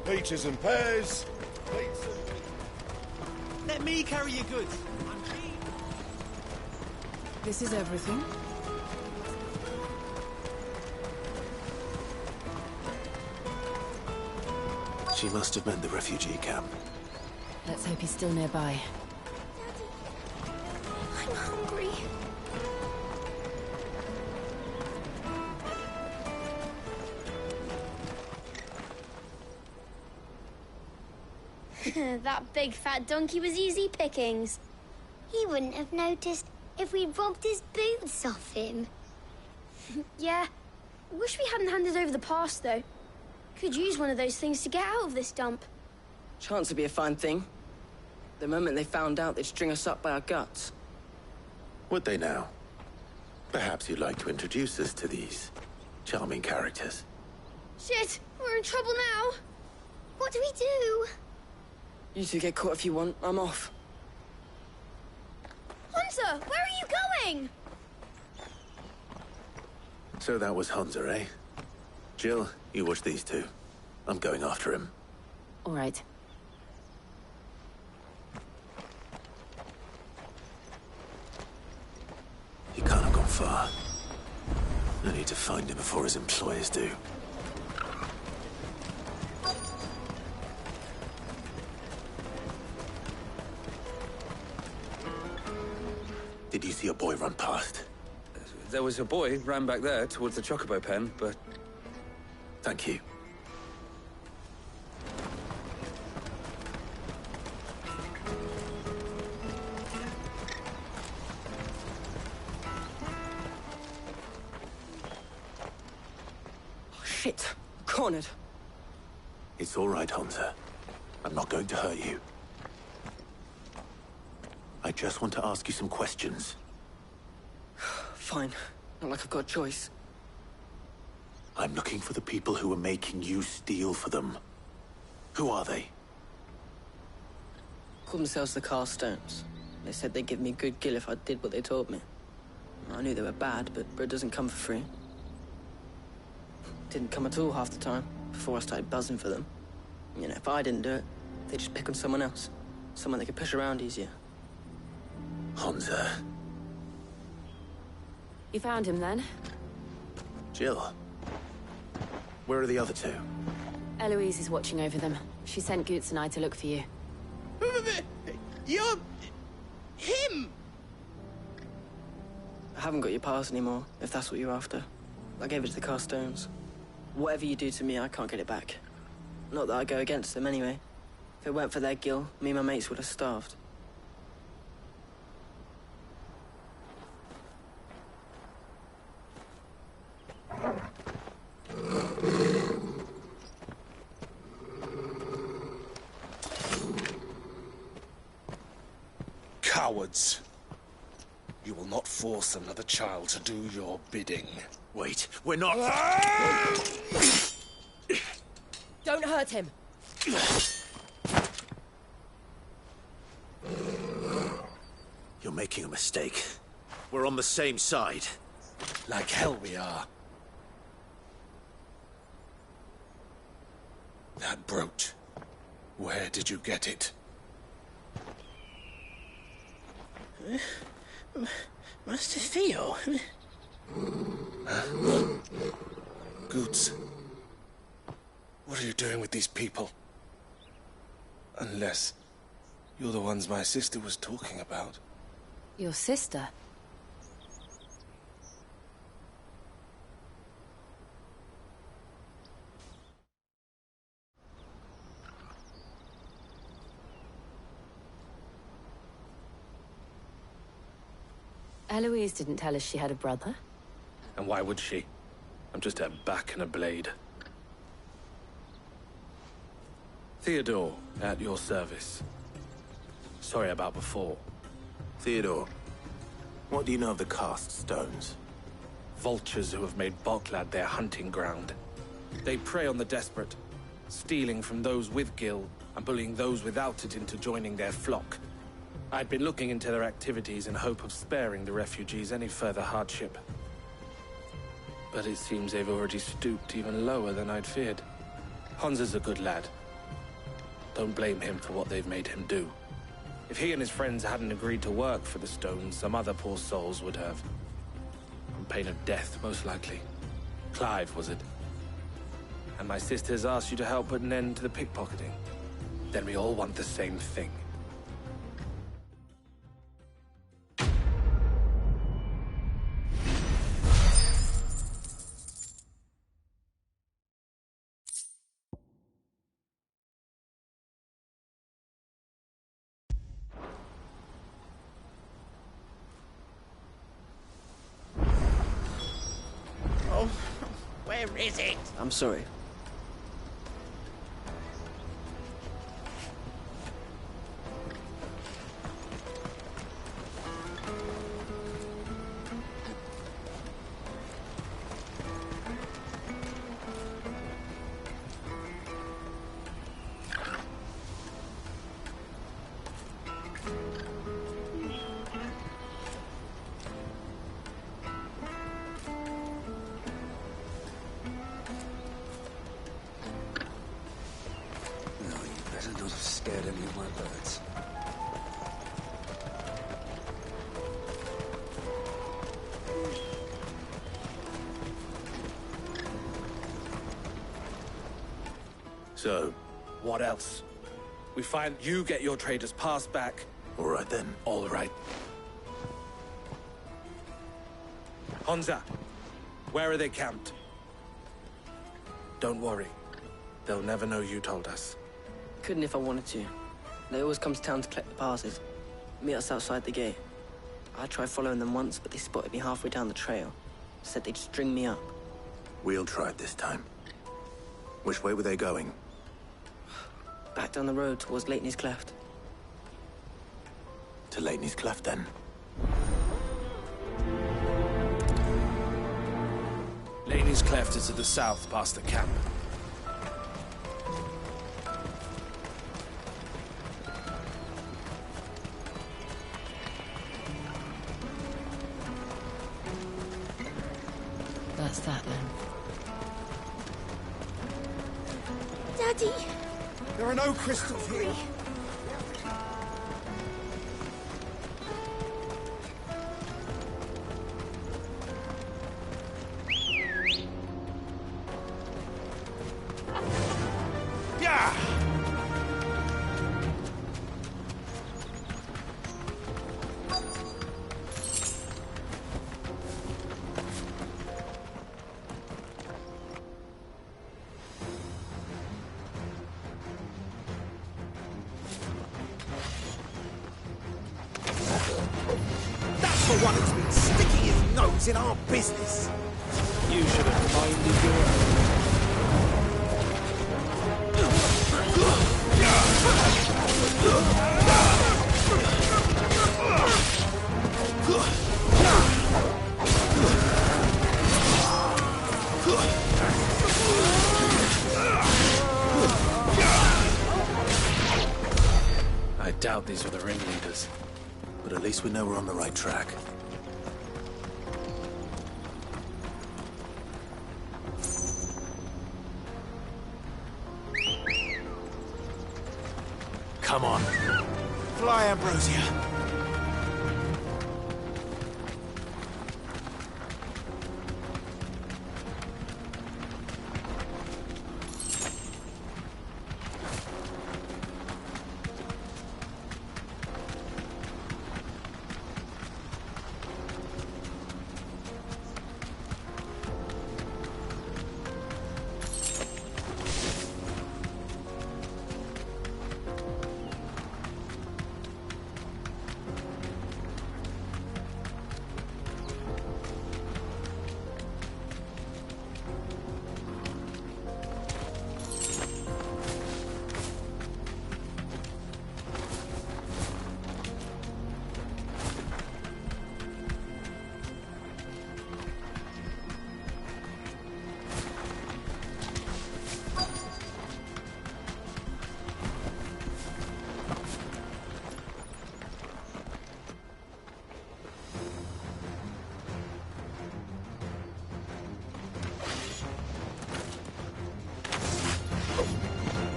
Peaches and pears. Plates and... Let me carry your goods. This is everything? She must have meant the refugee camp. Let's hope he's still nearby. I'm hungry. That big fat donkey was easy pickings. He wouldn't have noticed if we'd robbed his boots off him. Yeah. Wish we hadn't handed over the pass, though. Could use one of those things to get out of this dump. Chance would be a fine thing. The moment they found out, they'd string us up by our guts. Would they now? Perhaps you'd like to introduce us to these charming characters. Shit, we're in trouble now. What do we do? You two get caught if you want. I'm off. Hunter, where are you going? So that was Hunter, eh? Jill, you watch these two. I'm going after him. All right. He can't have gone far. I need to find him before his employers do. Did you see a boy run past? There was a boy ran back there towards the Chocobo pen, but... Thank you. Oh, shit. Cornered. It's all right, Hunter. I'm not going to hurt you. I just want to ask you some questions. Fine. Not like I've got a choice. I'm looking for the people who are making you steal for them. Who are they? Called themselves the Carstones. They said they'd give me good gill if I did what they told me. I knew they were bad, but bread doesn't come for free. Didn't come at all half the time, before I started buzzing for them. You know, if I didn't do it, they'd just pick on someone else. Someone they could push around easier. Hunter. You found him then? Jill. Where are the other two? Eloise is watching over them. She sent Goots and I to look for you. You're... him! I haven't got your pass anymore, if that's what you're after. I gave it to the Carstones. Whatever you do to me, I can't get it back. Not that I go against them anyway. If it weren't for their gill, me and my mates would have starved. Cowards. You will not force another child to do your bidding. Wait, we're not... Don't hurt him. You're making a mistake. We're on the same side. Like hell we are. That brooch. Where did you get it? Master Theo? Goots. What are you doing with these people? Unless you're the ones my sister was talking about. Your sister? Eloise didn't tell us she had a brother. And why would she? I'm just her back and a blade. Theodore, at your service. Sorry about before. Theodore, what do you know of the cast stones? Vultures who have made Boklad their hunting ground. They prey on the desperate, stealing from those with gil and bullying those without it into joining their flock. I'd been looking into their activities in hope of sparing the refugees any further hardship. But it seems they've already stooped even lower than I'd feared. Hansa's a good lad. Don't blame him for what they've made him do. If he and his friends hadn't agreed to work for the stones, some other poor souls would have. On pain of death, most likely. Clive, was it? And my sisters asked you to help put an end to the pickpocketing. Then we all want the same thing. Where is it? I'm sorry. Scared any of my birds. So, what else? We find you get your trader's pass back. All right then. All right. Hansa, where are they camped? Don't worry. They'll never know you told us. Couldn't if I wanted to. They always come to town to collect the passes. Meet us outside the gate. I tried following them once, but they spotted me halfway down the trail. Said they'd string me up. We'll try it this time. Which way were they going? Back down the road towards Leighton's Cleft. To Leighton's Cleft, then. Leighton's Cleft is to the south, past the camp. That's that, then. Daddy! There are no crystals here. For one who's been sticking his nose in our business. You should have minded your own. doubt these were the ringleaders. But at least we know we're on the right track. Come on. Fly, Ambrosia.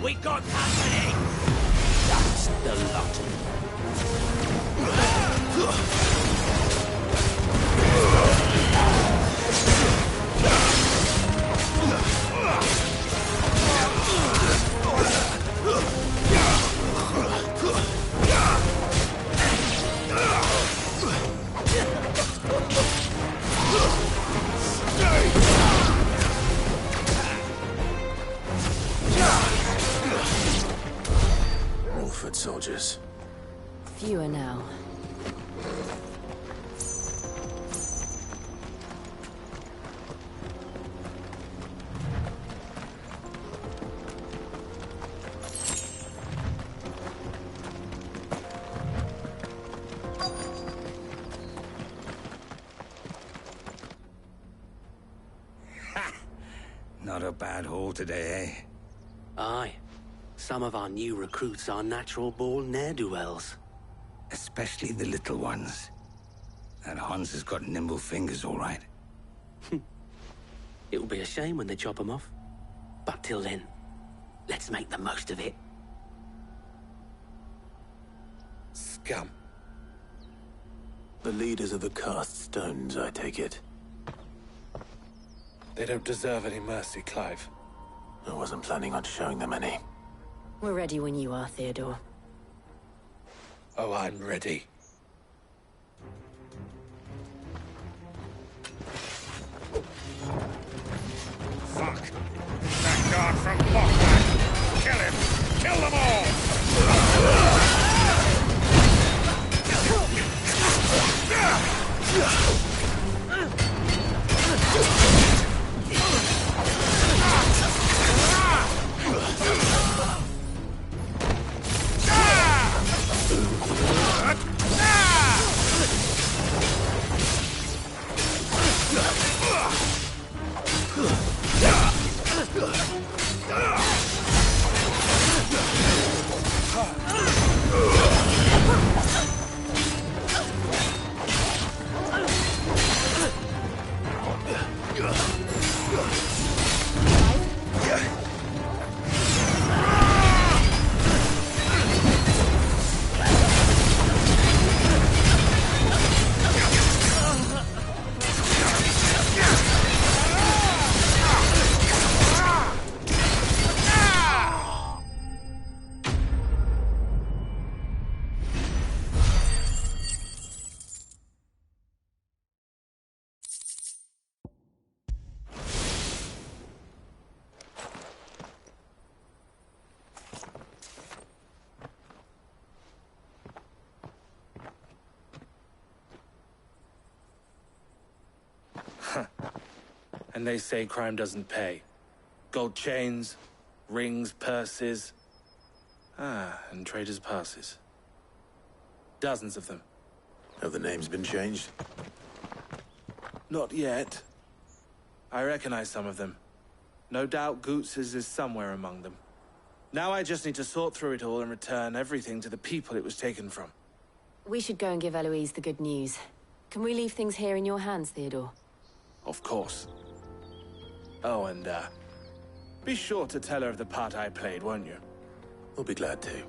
We got company! That's the lot. Soldiers. Fewer now. Not a bad haul today, eh? Aye. Some of our new recruits are natural-born ne'er-do-wells. Especially the little ones. That Hans has got nimble fingers, all right. It'll be a shame when they chop them off. But till then, let's make the most of it. Scum. The leaders of the cast stones, I take it. They don't deserve any mercy, Clive. I wasn't planning on showing them any. We're ready when you are, Theodore. Oh, I'm ready. Fuck! That guard from Blockland! Kill him! Kill them all! And they say crime doesn't pay. Gold chains, rings, purses. And traders' passes. Dozens of them. Have the names been changed? Not yet. I recognize some of them. No doubt Goots's is somewhere among them. Now I just need to sort through it all and return everything to the people it was taken from. We should go and give Eloise the good news. Can we leave things here in your hands, Theodore? Of course. Oh, and, be sure to tell her of the part I played, won't you? We'll be glad to.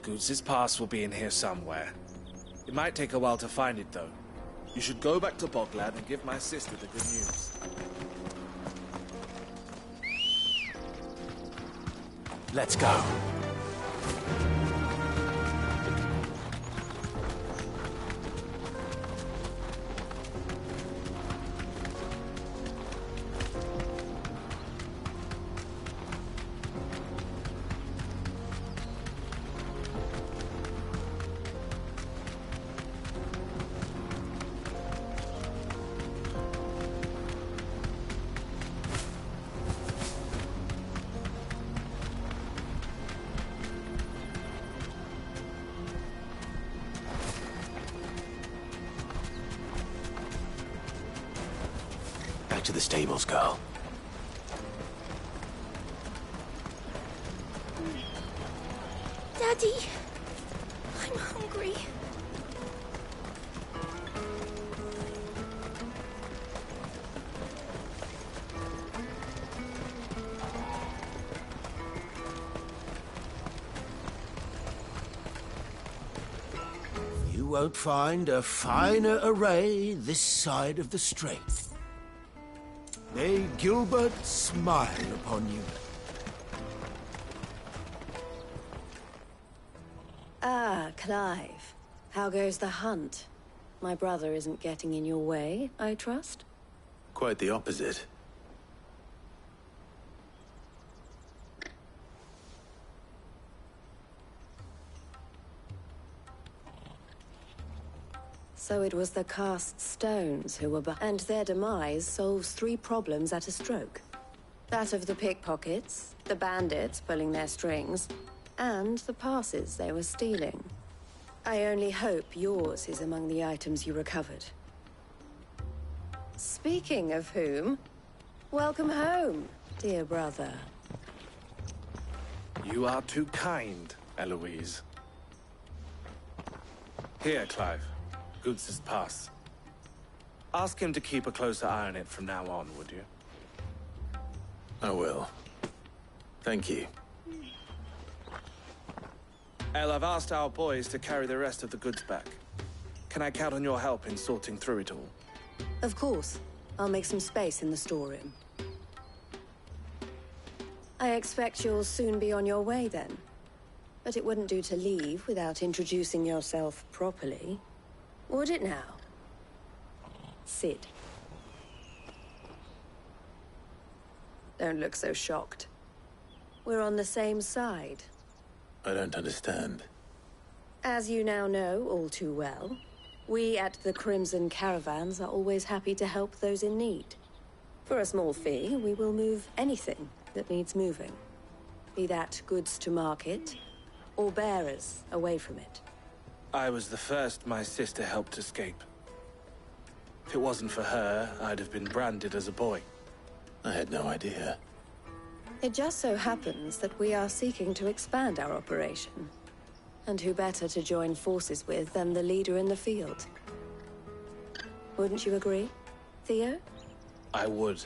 Goots' pass will be in here somewhere. It might take a while to find it, though. You should go back to Boglad and give my sister the good news. Let's go. Back to the stables, girl. Daddy, I'm hungry. You won't find a finer array this side of the Strait. May Gilbert smile upon you. Ah, Clive. How goes the hunt? My brother isn't getting in your way, I trust? Quite the opposite. So it was the cast stones who were and their demise solves 3 problems at a stroke. That of the pickpockets, the bandits pulling their strings, and the passes they were stealing. I only hope yours is among the items you recovered. Speaking of whom, welcome home, dear brother. You are too kind, Eloise. Here, Clive. Goots' pass. Ask him to keep a closer eye on it from now on, would you? I will. Thank you. El, I've asked our boys to carry the rest of the goods back. Can I count on your help in sorting through it all? Of course. I'll make some space in the storeroom. I expect you'll soon be on your way then. But it wouldn't do to leave without introducing yourself properly. Would it now? Sid. Don't look so shocked. We're on the same side. I don't understand. As you now know all too well, we at the Crimson Caravans are always happy to help those in need. For a small fee, we will move anything that needs moving. Be that goods to market, or bearers away from it. I was the first my sister helped escape. If it wasn't for her, I'd have been branded as a boy. I had no idea. It just so happens that we are seeking to expand our operation. And who better to join forces with than the leader in the field? Wouldn't you agree, Theo? I would.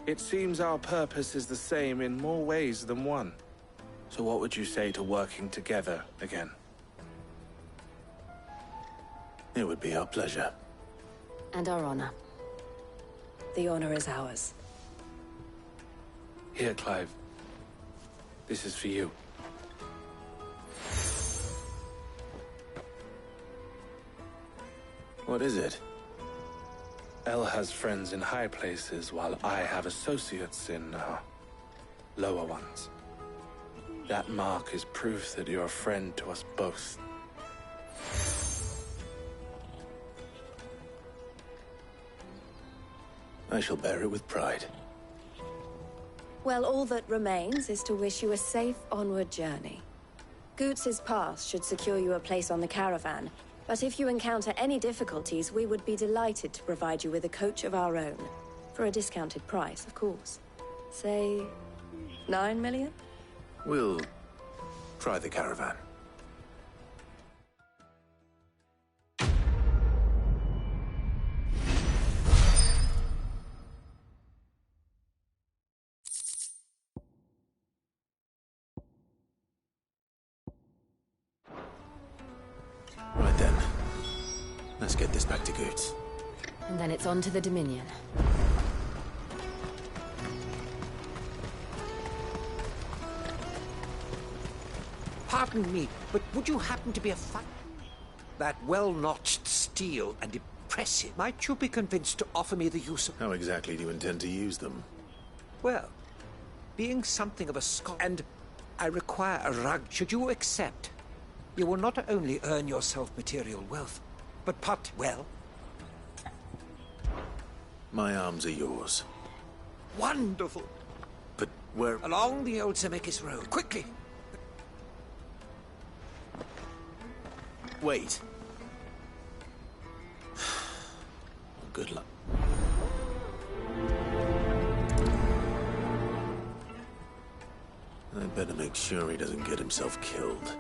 It seems our purpose is the same in more ways than one. So what would you say to working together again? It would be our pleasure. And our honor. The honor is ours. Here, Clive. This is for you. What is it? El has friends in high places, while I have associates in, lower ones. That mark is proof that you're a friend to us both. I shall bear it with pride. Well, all that remains is to wish you a safe onward journey. Goots's pass should secure you a place on the caravan, but if you encounter any difficulties, we would be delighted to provide you with a coach of our own. For a discounted price, of course. Say, 9 million? We'll try the caravan. Right then. Let's get this back to Goots. And then it's on to the Dominion. Pardon me, but would you happen to be a fan? That well-notched steel and impressive. Might you be convinced to offer me the use of... How exactly do you intend to use them? Well, being something of a scholar, and I require a rug, should you accept, you will not only earn yourself material wealth, but well... My arms are yours. Wonderful! But where... Along the old Zemeckis Road, quickly! Wait. Good luck. I'd better make sure he doesn't get himself killed.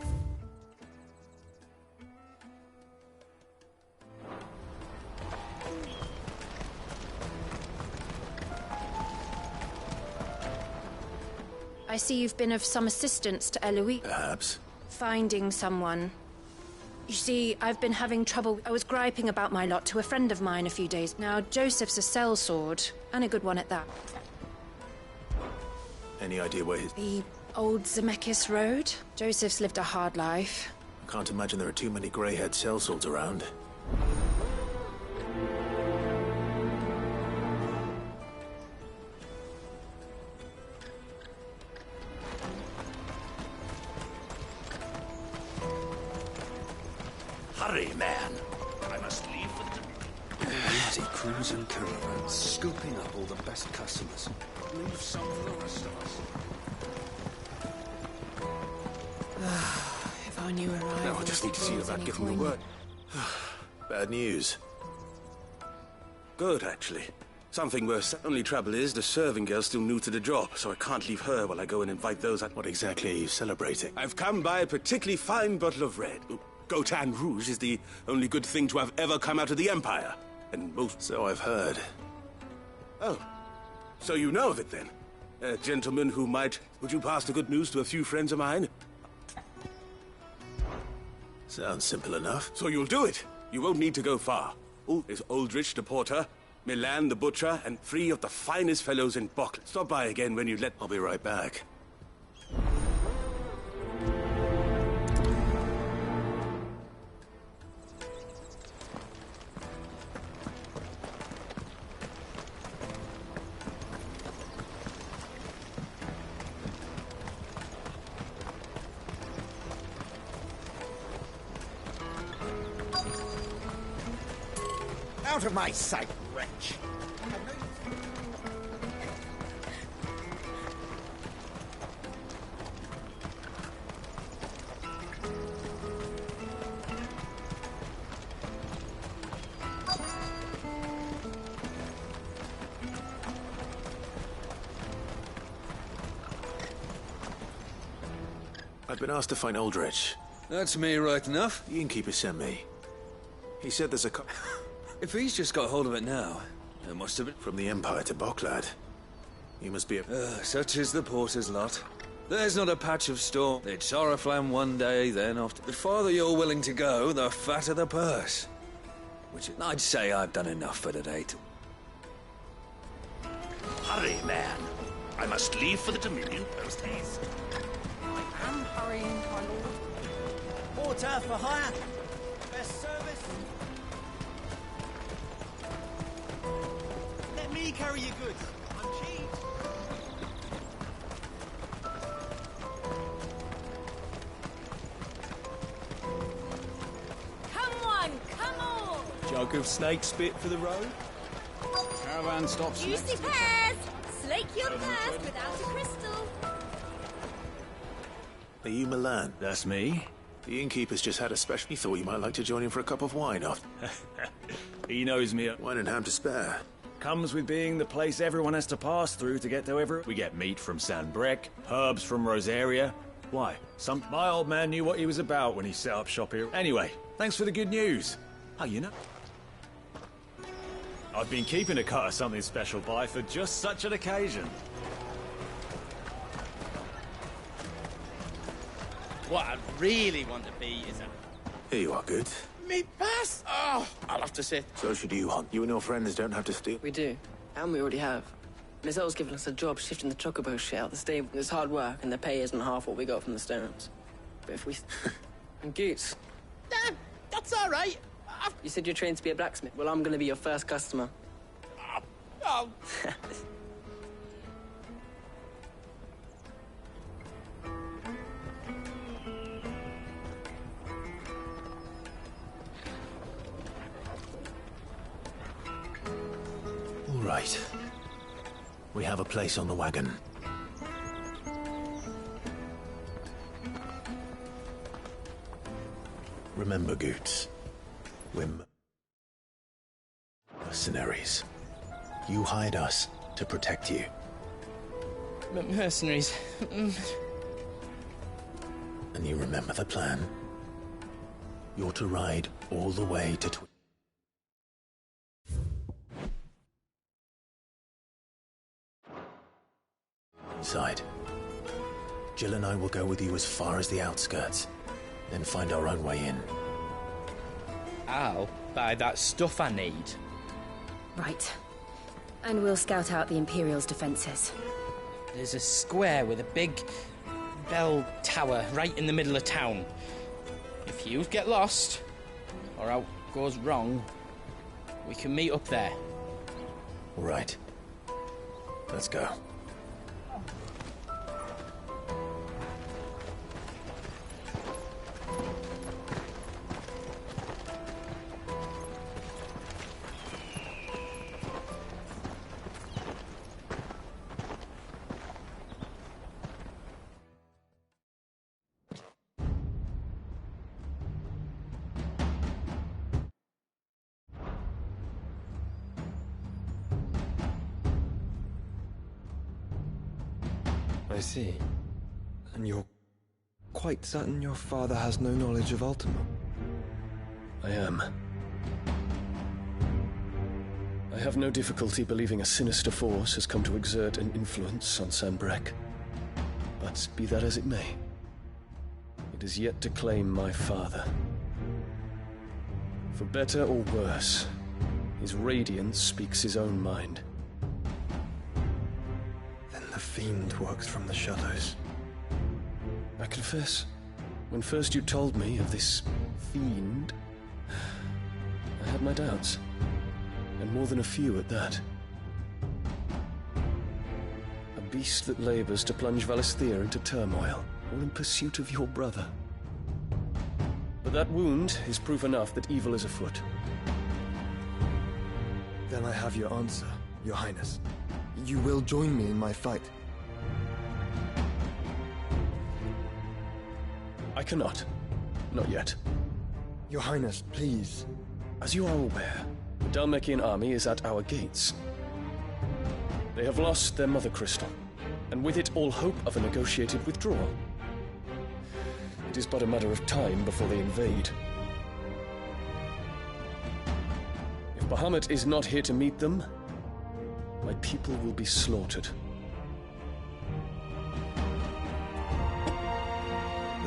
I see you've been of some assistance to Eloise. Perhaps. Finding someone. You see, I've been having trouble. I was griping about my lot to a friend of mine a few days. Now, Joseph's a sellsword, and a good one at that. Any idea where his... The old Zemeckis Road? Joseph's lived a hard life. I can't imagine there are too many grey-haired sellswords around. Hurry, man. I must leave for the... Easy crews and caravans, scooping up all the best customers. Leave some for the rest of us. If I knew where I No, I just need to see you about giving the word. Bad news. Good, actually. Something worse. Only trouble is, the serving girl's still new to the job, so I can't leave her while I go and invite those... What exactly are you celebrating? I've come by a particularly fine bottle of red. Gotan Rouge is the only good thing to have ever come out of the Empire. And most... So I've heard. Oh. So you know of it, then? A gentleman who might... Would you pass the good news to a few friends of mine? Sounds simple enough. So you'll do it. You won't need to go far. There's Aldrich the porter, Milan the butcher, and 3 of the finest fellows in Bockle. Stop by again when you let... I'll be right back. Out of my sight, wretch! I've been asked to find Aldrich. That's me right enough. The innkeeper sent me. He said there's a If he's just got hold of it now, it must have been... From the Empire to Bocklad. You must be a... such is the porter's lot. There's not a patch of storm. It's Oriflamme one day, then after... The farther you're willing to go, the fatter the purse. Which I'd say I've done enough for today. Hurry, man. I must leave for the Dominion post haste. I am hurrying, my lord. Porter for hire. Best service. Let me carry your goods. I'm cheap. Come on, come on! Jug of snake spit for the road? Caravan stops Juicy pears! flake your past without a crystal. Are you Milan? That's me. The innkeeper's just had a special. He thought you might like to join him for a cup of wine off. He knows me. Wine and ham to spare. Comes with being the place everyone has to pass through to get to ever. We get meat from San Brec, herbs from Rosaria. Why? My old man knew what he was about when he set up shop here. Anyway, thanks for the good news. Oh, you know, I've been keeping a cut of something special by for just such an occasion. What I really want to be is a... Here you are, good. Me pass? Oh, I'll have to sit. So should you, Hon. You and your friends don't have to steal. We do. And we already have. Lizelle's given us a job shifting the chocobo shit out the stable. It's hard work, and the pay isn't half what we got from the stones. But if we... and Goots. That's all right. You said you're trained to be a blacksmith. Well, I'm going to be your first customer. Oh. All right. We have a place on the wagon. Remember, Goots, we're mercenaries. You hired us to protect you. Mercenaries. And you remember the plan? You're to ride all the way to inside. Jill and I will go with you as far as the outskirts, then find our own way in. I'll buy that stuff I need. Right. And we'll scout out the Imperial's defenses. There's a square with a big bell tower right in the middle of town. If you get lost, or out goes wrong, we can meet up there. All right. Let's go. I see. And you're quite certain your father has no knowledge of Ultima? I am. I have no difficulty believing a sinister force has come to exert an influence on San Brec. But be that as it may, it is yet to claim my father. For better or worse, his radiance speaks his own mind. The fiend works from the shadows. I confess, when first you told me of this fiend, I had my doubts, and more than a few at that. A beast that labors to plunge Valisthea into turmoil, all in pursuit of your brother. But that wound is proof enough that evil is afoot. Then I have your answer, Your Highness. You will join me in my fight. I cannot. Not yet. Your Highness, please. As you are aware, the Dhalmekian army is at our gates. They have lost their mother crystal, and with it all hope of a negotiated withdrawal. It is but a matter of time before they invade. If Bahamut is not here to meet them, my people will be slaughtered.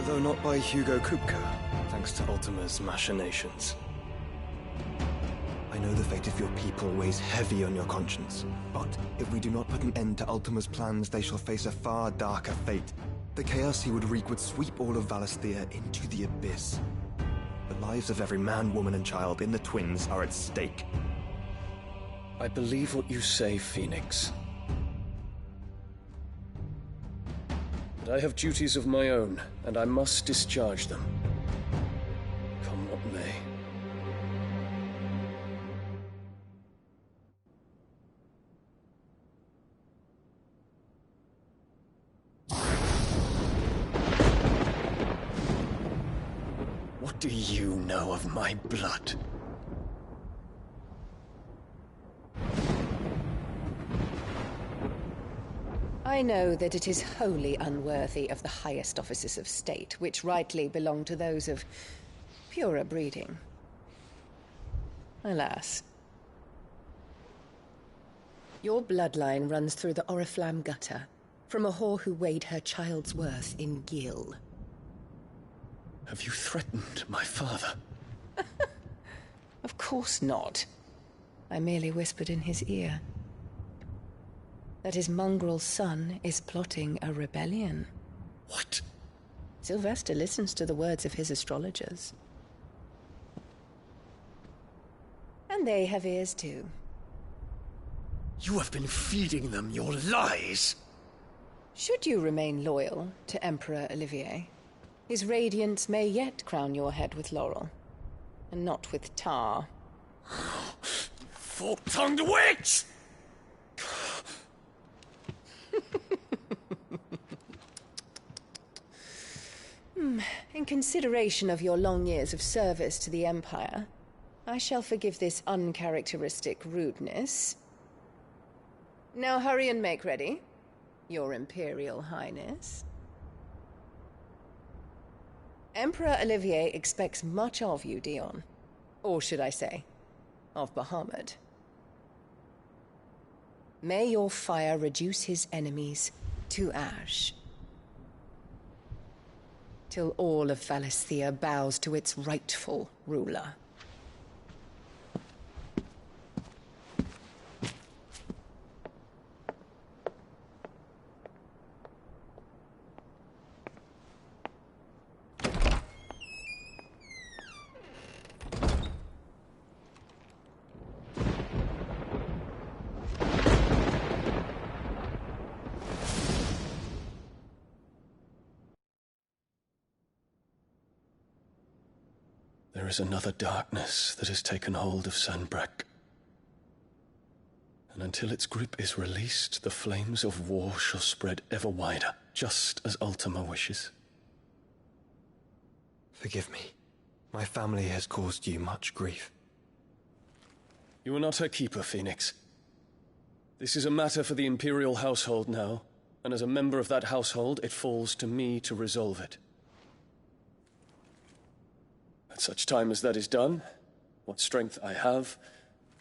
Though not by Hugo Kupka, thanks to Ultima's machinations. I know the fate of your people weighs heavy on your conscience, but if we do not put an end to Ultima's plans, they shall face a far darker fate. The chaos he would wreak would sweep all of Valisthea into the abyss. The lives of every man, woman, and child in the Twins are at stake. I believe what you say, Phoenix. But I have duties of my own, and I must discharge them. Come what may. do you know of my blood? I know that it is wholly unworthy of the highest offices of state, which rightly belong to those of purer breeding. Alas. Your bloodline runs through the Oriflamme gutter, from a whore who weighed her child's worth in gil. Have you threatened my father? Of course not. I merely whispered in his ear that his mongrel son is plotting a rebellion. What? Sylvester listens to the words of his astrologers. And they have ears too. You have been feeding them your lies! Should you remain loyal to Emperor Olivier, his radiance may yet crown your head with laurel, and not with tar. Fork-tongued witch! In consideration of your long years of service to the Empire, I shall forgive this uncharacteristic rudeness. Now hurry and make ready, Your Imperial Highness. Emperor Olivier expects much of you, Dion. Or should I say, of Bahamut. May your fire reduce his enemies to ash, till all of Valisthea bows to its rightful ruler. There is another darkness that has taken hold of Sanbreque. And until its grip is released, the flames of war shall spread ever wider, just as Ultima wishes. Forgive me. My family has caused you much grief. You are not her keeper, Phoenix. This is a matter for the Imperial household now, and as a member of that household, it falls to me to resolve it. At such time as that is done, what strength I have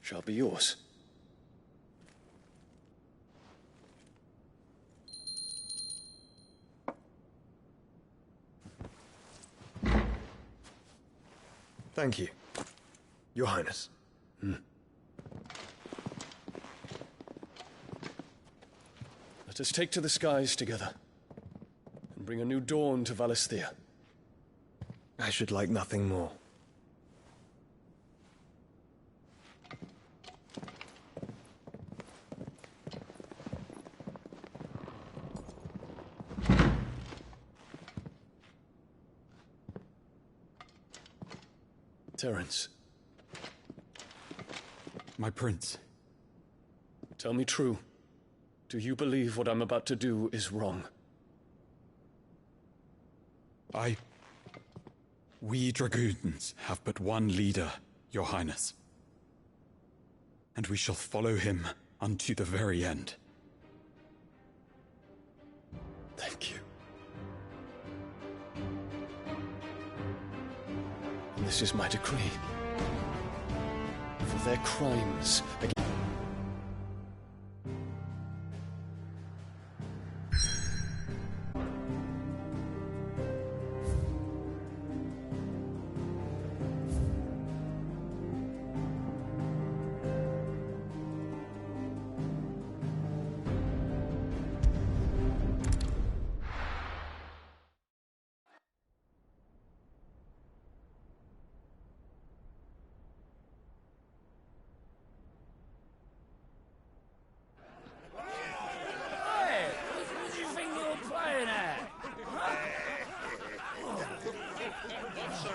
shall be yours. Thank you, Your Highness. Let us take to the skies together, and bring a new dawn to Valisthea. I should like nothing more. Terence. My prince. Tell me true. Do you believe what I'm about to do is wrong? We dragoons have but one leader, Your Highness. And we shall follow him unto the very end. Thank you. And this is my decree. For their crimes against...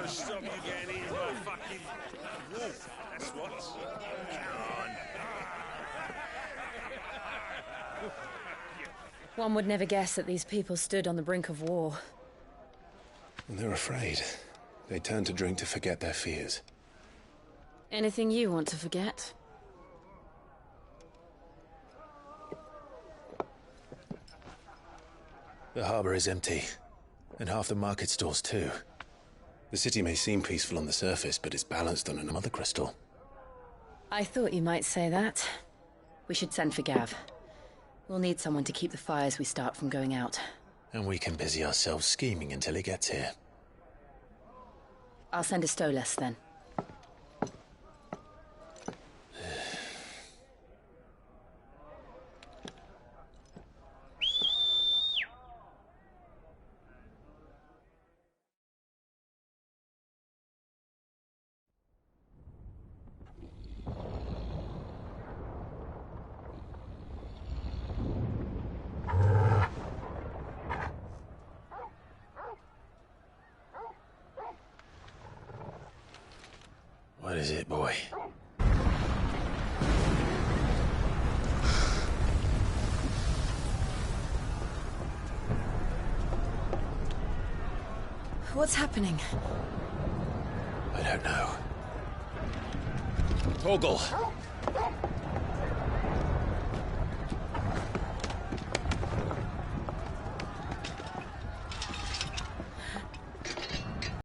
Stop you getting eaten by fucking wolf. That's what. Come on. One would never guess that these people stood on the brink of war. They're afraid. They turn to drink to forget their fears. Anything you want to forget? The harbor is empty, and half the market stalls too. The city may seem peaceful on the surface, but it's balanced on another crystal. I thought you might say that. We should send for Gav. We'll need someone to keep the fires we start from going out. And we can busy ourselves scheming until he gets here. I'll send a Stolas then. What is it, boy? What's happening? I don't know. Torgal,